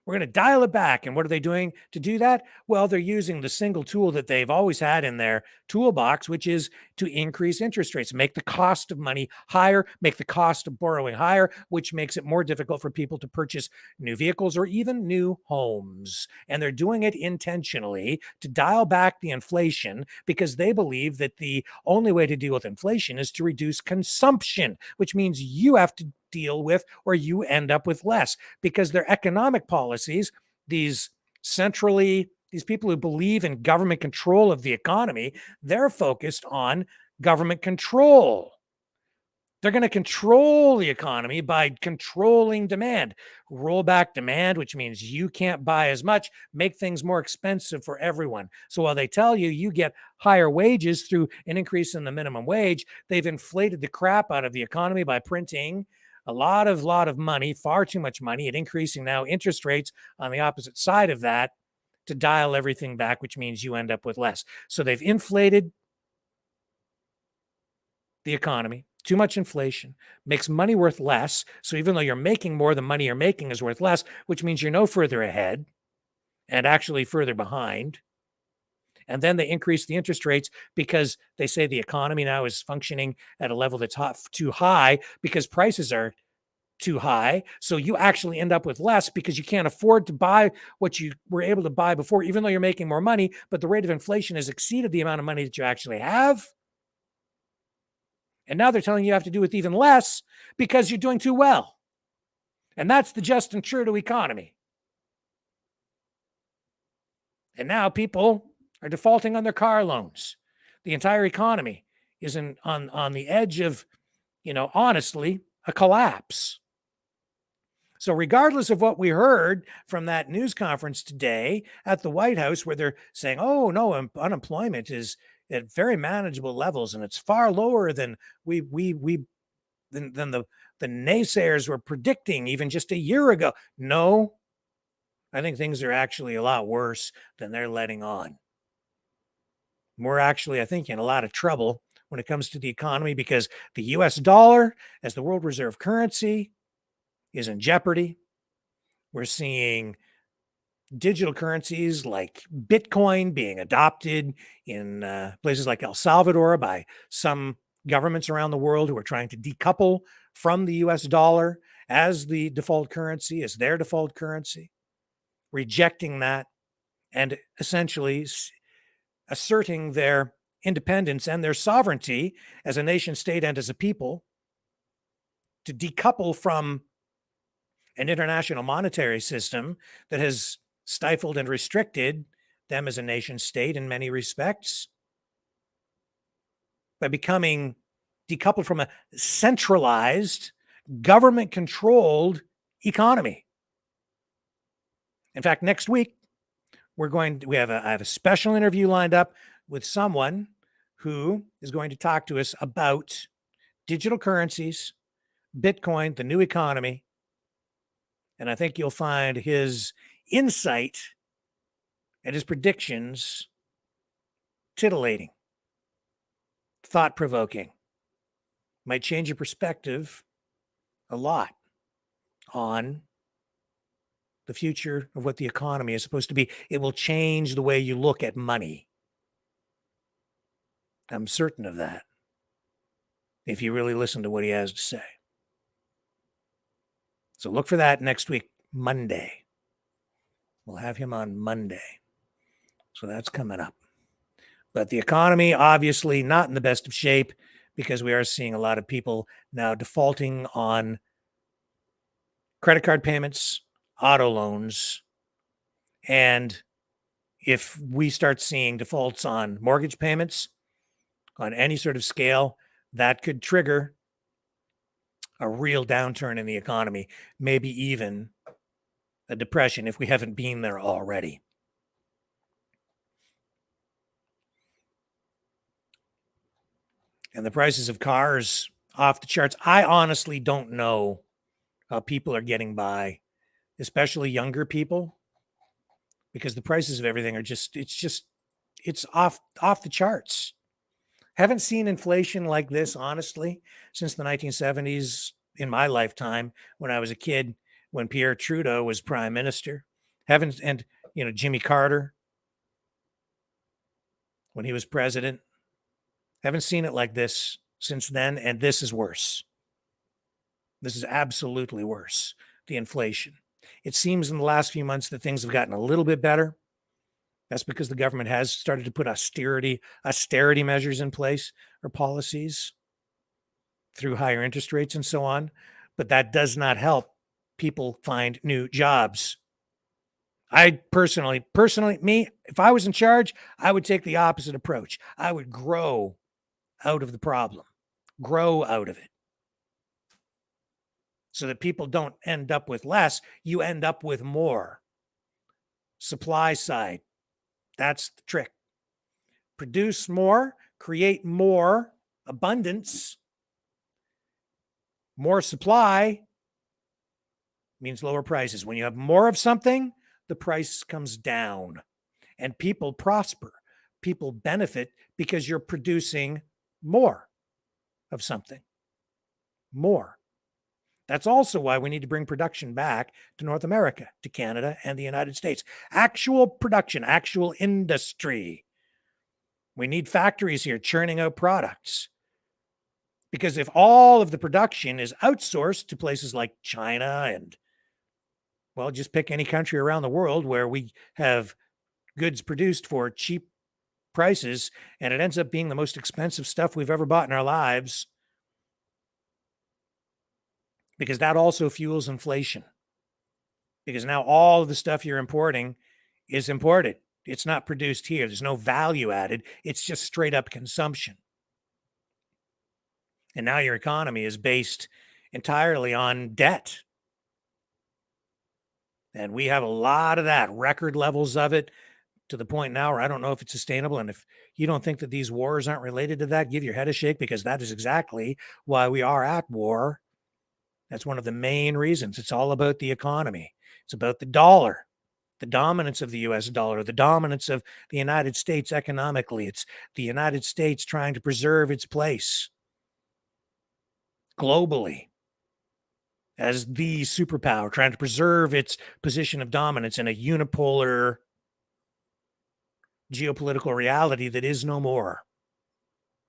we're going to dial it back. And what are they doing to do that? Well, they're using the single tool that they've always had in their toolbox, which is to increase interest rates, make the cost of money higher, make the cost of borrowing higher, which makes it more difficult for people to purchase new vehicles or even new homes. And they're doing it intentionally to dial back the inflation because they believe that the only way to deal with inflation is to reduce consumption, which means you have to deal with or you end up with less because their economic policies, these people who believe in government control of the economy, they're focused on government control. They're going to control the economy by controlling demand. Roll back demand, which means you can't buy as much, make things more expensive for everyone. So while they tell you you get higher wages through an increase in the minimum wage, they've inflated the crap out of the economy by printing a lot of money, far too much money, and increasing now interest rates on the opposite side of that to dial everything back, which means you end up with less. So they've inflated the economy. Too much inflation makes money worth less. So even though you're making more, the money you're making is worth less, which means you're no further ahead and actually further behind. And then they increase the interest rates because they say the economy now is functioning at a level that's too high because prices are too high. So you actually end up with less because you can't afford to buy what you were able to buy before, even though you're making more money, but the rate of inflation has exceeded the amount of money that you actually have. And now they're telling you have to do with even less because you're doing too well. And that's the Justin Trudeau economy. And now people are defaulting on their car loans. The entire economy is on the edge of, honestly, a collapse. So regardless of what we heard from that news conference today at the White House, where they're saying, oh, no, unemployment is at very manageable levels and it's far lower than than the naysayers were predicting even just a year ago. No, I think things are actually a lot worse than they're letting on. We're actually, I think, in a lot of trouble when it comes to the economy because the US dollar as the world reserve currency is in jeopardy. We're seeing digital currencies like Bitcoin being adopted in places like El Salvador by some governments around the world who are trying to decouple from the US dollar as the default currency, as their default currency, rejecting that and essentially asserting their independence and their sovereignty as a nation state and as a people to decouple from an international monetary system that has stifled and restricted them as a nation state in many respects by becoming decoupled from a centralized, government controlled economy. In fact, next week, I have a special interview lined up with someone who is going to talk to us about digital currencies, Bitcoin, the new economy. And I think you'll find his insight and his predictions titillating, thought-provoking. Might change your perspective a lot on the future of what the economy is supposed to be. It will change the way you look at money. I'm certain of that, if you really listen to what he has to say. So look for that next week, Monday. We'll have him on Monday. So that's coming up. But the economy, obviously not in the best of shape because we are seeing a lot of people now defaulting on credit card payments, auto loans, and if we start seeing defaults on mortgage payments on any sort of scale, that could trigger a real downturn in the economy, maybe even a depression if we haven't been there already. And the prices of cars off the charts. I honestly don't know how people are getting by, especially younger people, because the prices of everything are it's off the charts. Haven't seen inflation like this, honestly, since the 1970s in my lifetime when I was a kid, when Pierre Trudeau was prime minister. Jimmy Carter, when he was president. Haven't seen it like this since then, and this is worse. This is absolutely worse, the inflation. It seems in the last few months that things have gotten a little bit better. That's because the government has started to put austerity measures in place or policies through higher interest rates and so on. But that does not help people find new jobs. I personally, if I was in charge, I would take the opposite approach. I would grow out of the problem, grow out of it, so that people don't end up with less, you end up with more. Supply side, that's the trick. Produce more, create more abundance. More supply means lower prices. When you have more of something, the price comes down and people prosper. People benefit because you're producing more of something. More. That's also why we need to bring production back to North America, to Canada and the United States. Actual production, actual industry. We need factories here churning out products. Because if all of the production is outsourced to places like China and, well, just pick any country around the world where we have goods produced for cheap prices and it ends up being the most expensive stuff we've ever bought in our lives, because that also fuels inflation. Because now all of the stuff you're importing is imported. It's not produced here. There's no value added. It's just straight up consumption. And now your economy is based entirely on debt. And we have a lot of that, record levels of it, to the point now where I don't know if it's sustainable. And if you don't think that these wars aren't related to that, give your head a shake, because that is exactly why we are at war. That's one of the main reasons. It's all about the economy. It's about the dollar, the dominance of the US dollar, the dominance of the United States economically. It's the United States trying to preserve its place globally as the superpower, trying to preserve its position of dominance in a unipolar geopolitical reality that is no more.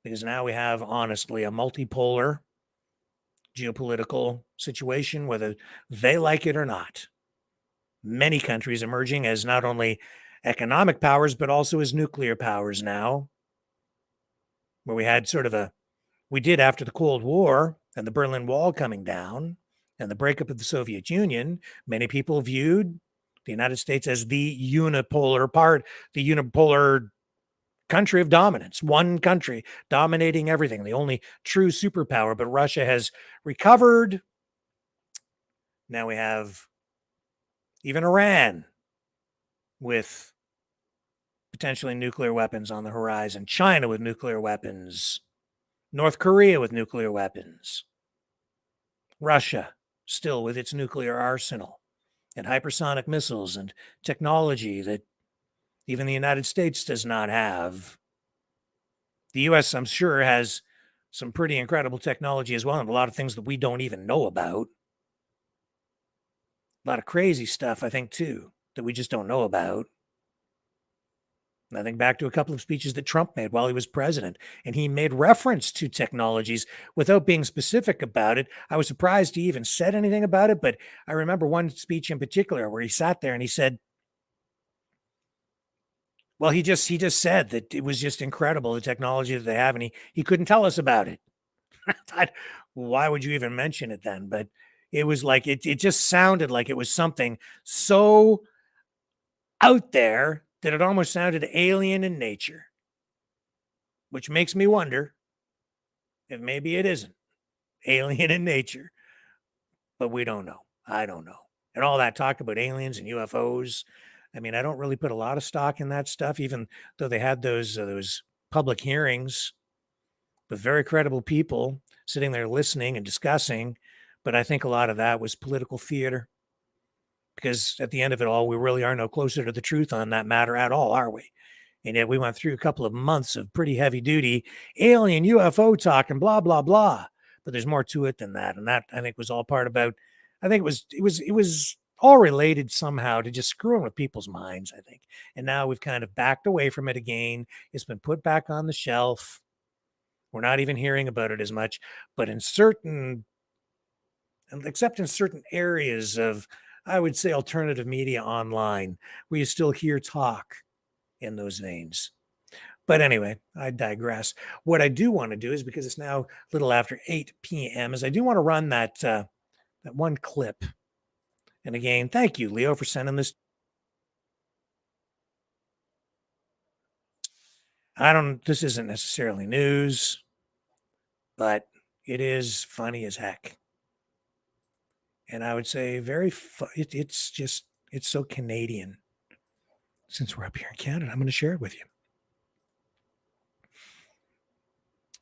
Because now we have, honestly, a multipolar geopolitical situation, whether they like it or not. Many countries emerging as not only economic powers, but also as nuclear powers now, where we had we did after the Cold War and the Berlin Wall coming down and the breakup of the Soviet Union, many people viewed the United States as the unipolar country of dominance, one country dominating everything, the only true superpower. But Russia has recovered. Now we have even Iran with potentially nuclear weapons on the horizon, China with nuclear weapons, North Korea with nuclear weapons, Russia still with its nuclear arsenal and hypersonic missiles and technology that even the United States does not have. The US, I'm sure, has some pretty incredible technology as well, and a lot of things that we don't even know about. A lot of crazy stuff, I think, too, that we just don't know about. And I think back to a couple of speeches that Trump made while he was president, and he made reference to technologies without being specific about it. I was surprised he even said anything about it, but I remember one speech in particular where he sat there and he said, well, he just said that it was just incredible, the technology that they have, and he couldn't tell us about it. I thought, why would you even mention it then? But it was like, it just sounded like it was something so out there that it almost sounded alien in nature, which makes me wonder if maybe it isn't alien in nature, but we don't know. I don't know. And all that talk about aliens and UFOs, I mean, I don't really put a lot of stock in that stuff, even though they had those public hearings with very credible people sitting there listening and discussing. But I think a lot of that was political theater, because at the end of it all, we really are no closer to the truth on that matter at all, are we? And yet we went through a couple of months of pretty heavy duty alien UFO talk and blah, blah, blah. But there's more to it than that. And that, I think, was all part about, I think it was all related somehow to just screwing with people's minds, I think. And now we've kind of backed away from it again. It's been put back on the shelf. We're not even hearing about it as much, but except in certain areas of, I would say, alternative media online, where you still hear talk in those veins. But anyway, I digress. What I do want to do is, because it's now a little after 8 p.m., is I do want to run that one clip. And again, thank you, Leo, for sending this. This isn't necessarily news, but it is funny as heck. And I would say it's so Canadian. Since we're up here in Canada, I'm going to share it with you.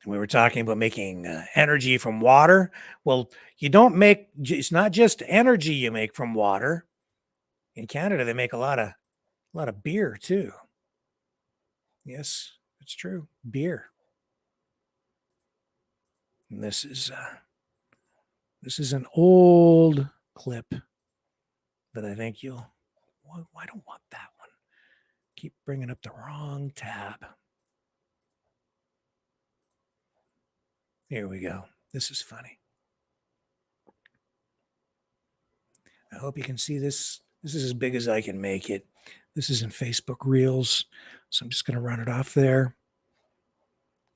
We were talking about making energy from water. Well, it's not just energy you make from water. In Canada, they make a lot of beer too. Yes, it's true. Beer. And this is an old clip that I think I don't want that one. Keep bringing up the wrong tab. Here we go. This is funny. I hope you can see this. This is as big as I can make it. This is in Facebook Reels, so I'm just going to run it off there.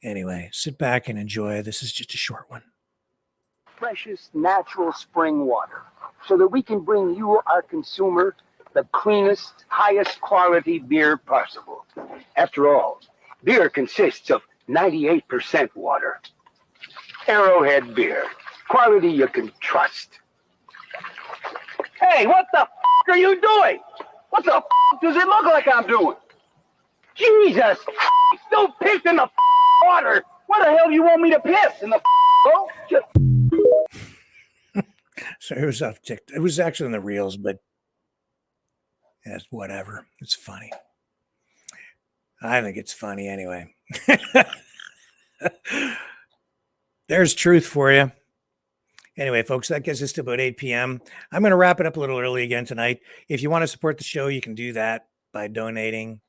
Anyway, sit back and enjoy. This is just a short one. freshest natural spring water so that we can bring you, our consumer, the cleanest, highest quality beer possible. After all, beer consists of 98% water. Arrowhead Beer. Quality you can trust. Hey, what the f*** are you doing? What the f*** does it look like I'm doing? Jesus! Don't piss in the water! What the hell do you want me to piss? In the boat? So it was off TikTok. It was actually in the reels, but yeah, whatever. It's funny. I think it's funny anyway. There's truth for you. Anyway, folks, that gets us to about 8 p.m. I'm going to wrap it up a little early again tonight. If you want to support the show, you can do that by donating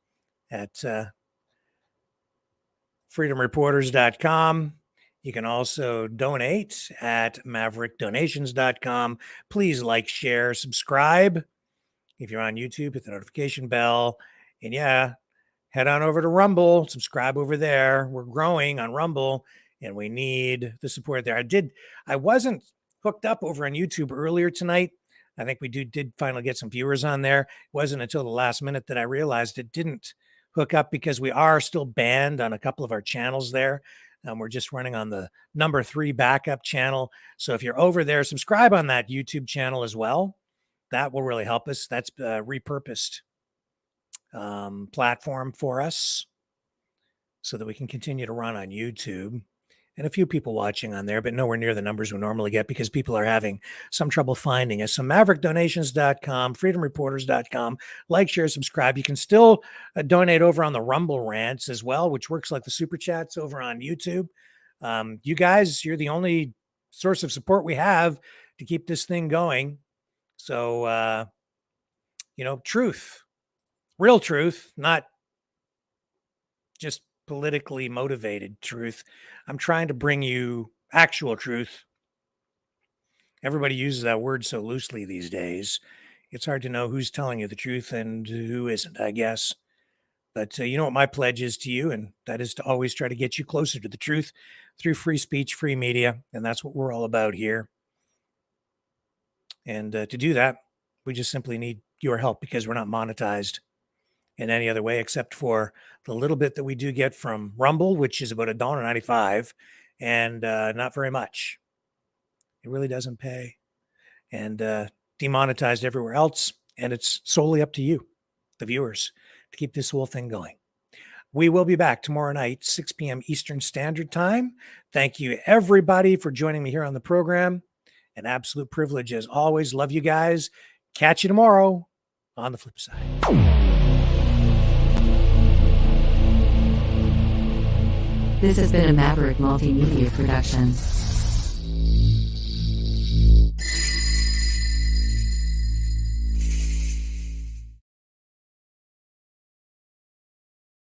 at freedomreporters.com. You can also donate at maverickdonations.com. Please like, share, subscribe. If you're on YouTube, hit the notification bell. And yeah, head on over to Rumble. Subscribe over there. We're growing on Rumble, and we need the support there. I wasn't hooked up over on YouTube earlier tonight. I think we did finally get some viewers on there. It wasn't until the last minute that I realized it didn't hook up because we are still banned on a couple of our channels there. We're just running on the number 3 backup channel. So if you're over there, subscribe on that YouTube channel as well. That will really help us. That's a repurposed platform for us so that we can continue to run on YouTube. And a few people watching on there, but nowhere near the numbers we normally get because people are having some trouble finding us. So maverickdonations.com, freedomreporters.com, like, share, subscribe. You can still donate over on the Rumble rants as well, which works like the super chats over on YouTube. You guys, you're the only source of support we have to keep this thing going. So, truth, real truth, not just politically motivated truth. I'm trying to bring you actual truth. Everybody uses that word so loosely these days. It's hard to know who's telling you the truth and who isn't, I guess. But you know what my pledge is to you, and that is to always try to get you closer to the truth through free speech, free media, and that's what we're all about here. And to do that, we just simply need your help because we're not monetized in any other way except for the little bit that we do get from Rumble, which is about $1.95, and not very much. It really doesn't pay. And demonetized everywhere else, and it's solely up to you, the viewers, to keep this whole thing going. We will be back tomorrow night, 6 p.m. Eastern Standard Time. Thank you, everybody, for joining me here on the program. An absolute privilege, as always. Love you guys. Catch you tomorrow on the flip side. This has been a Maverick Multimedia production.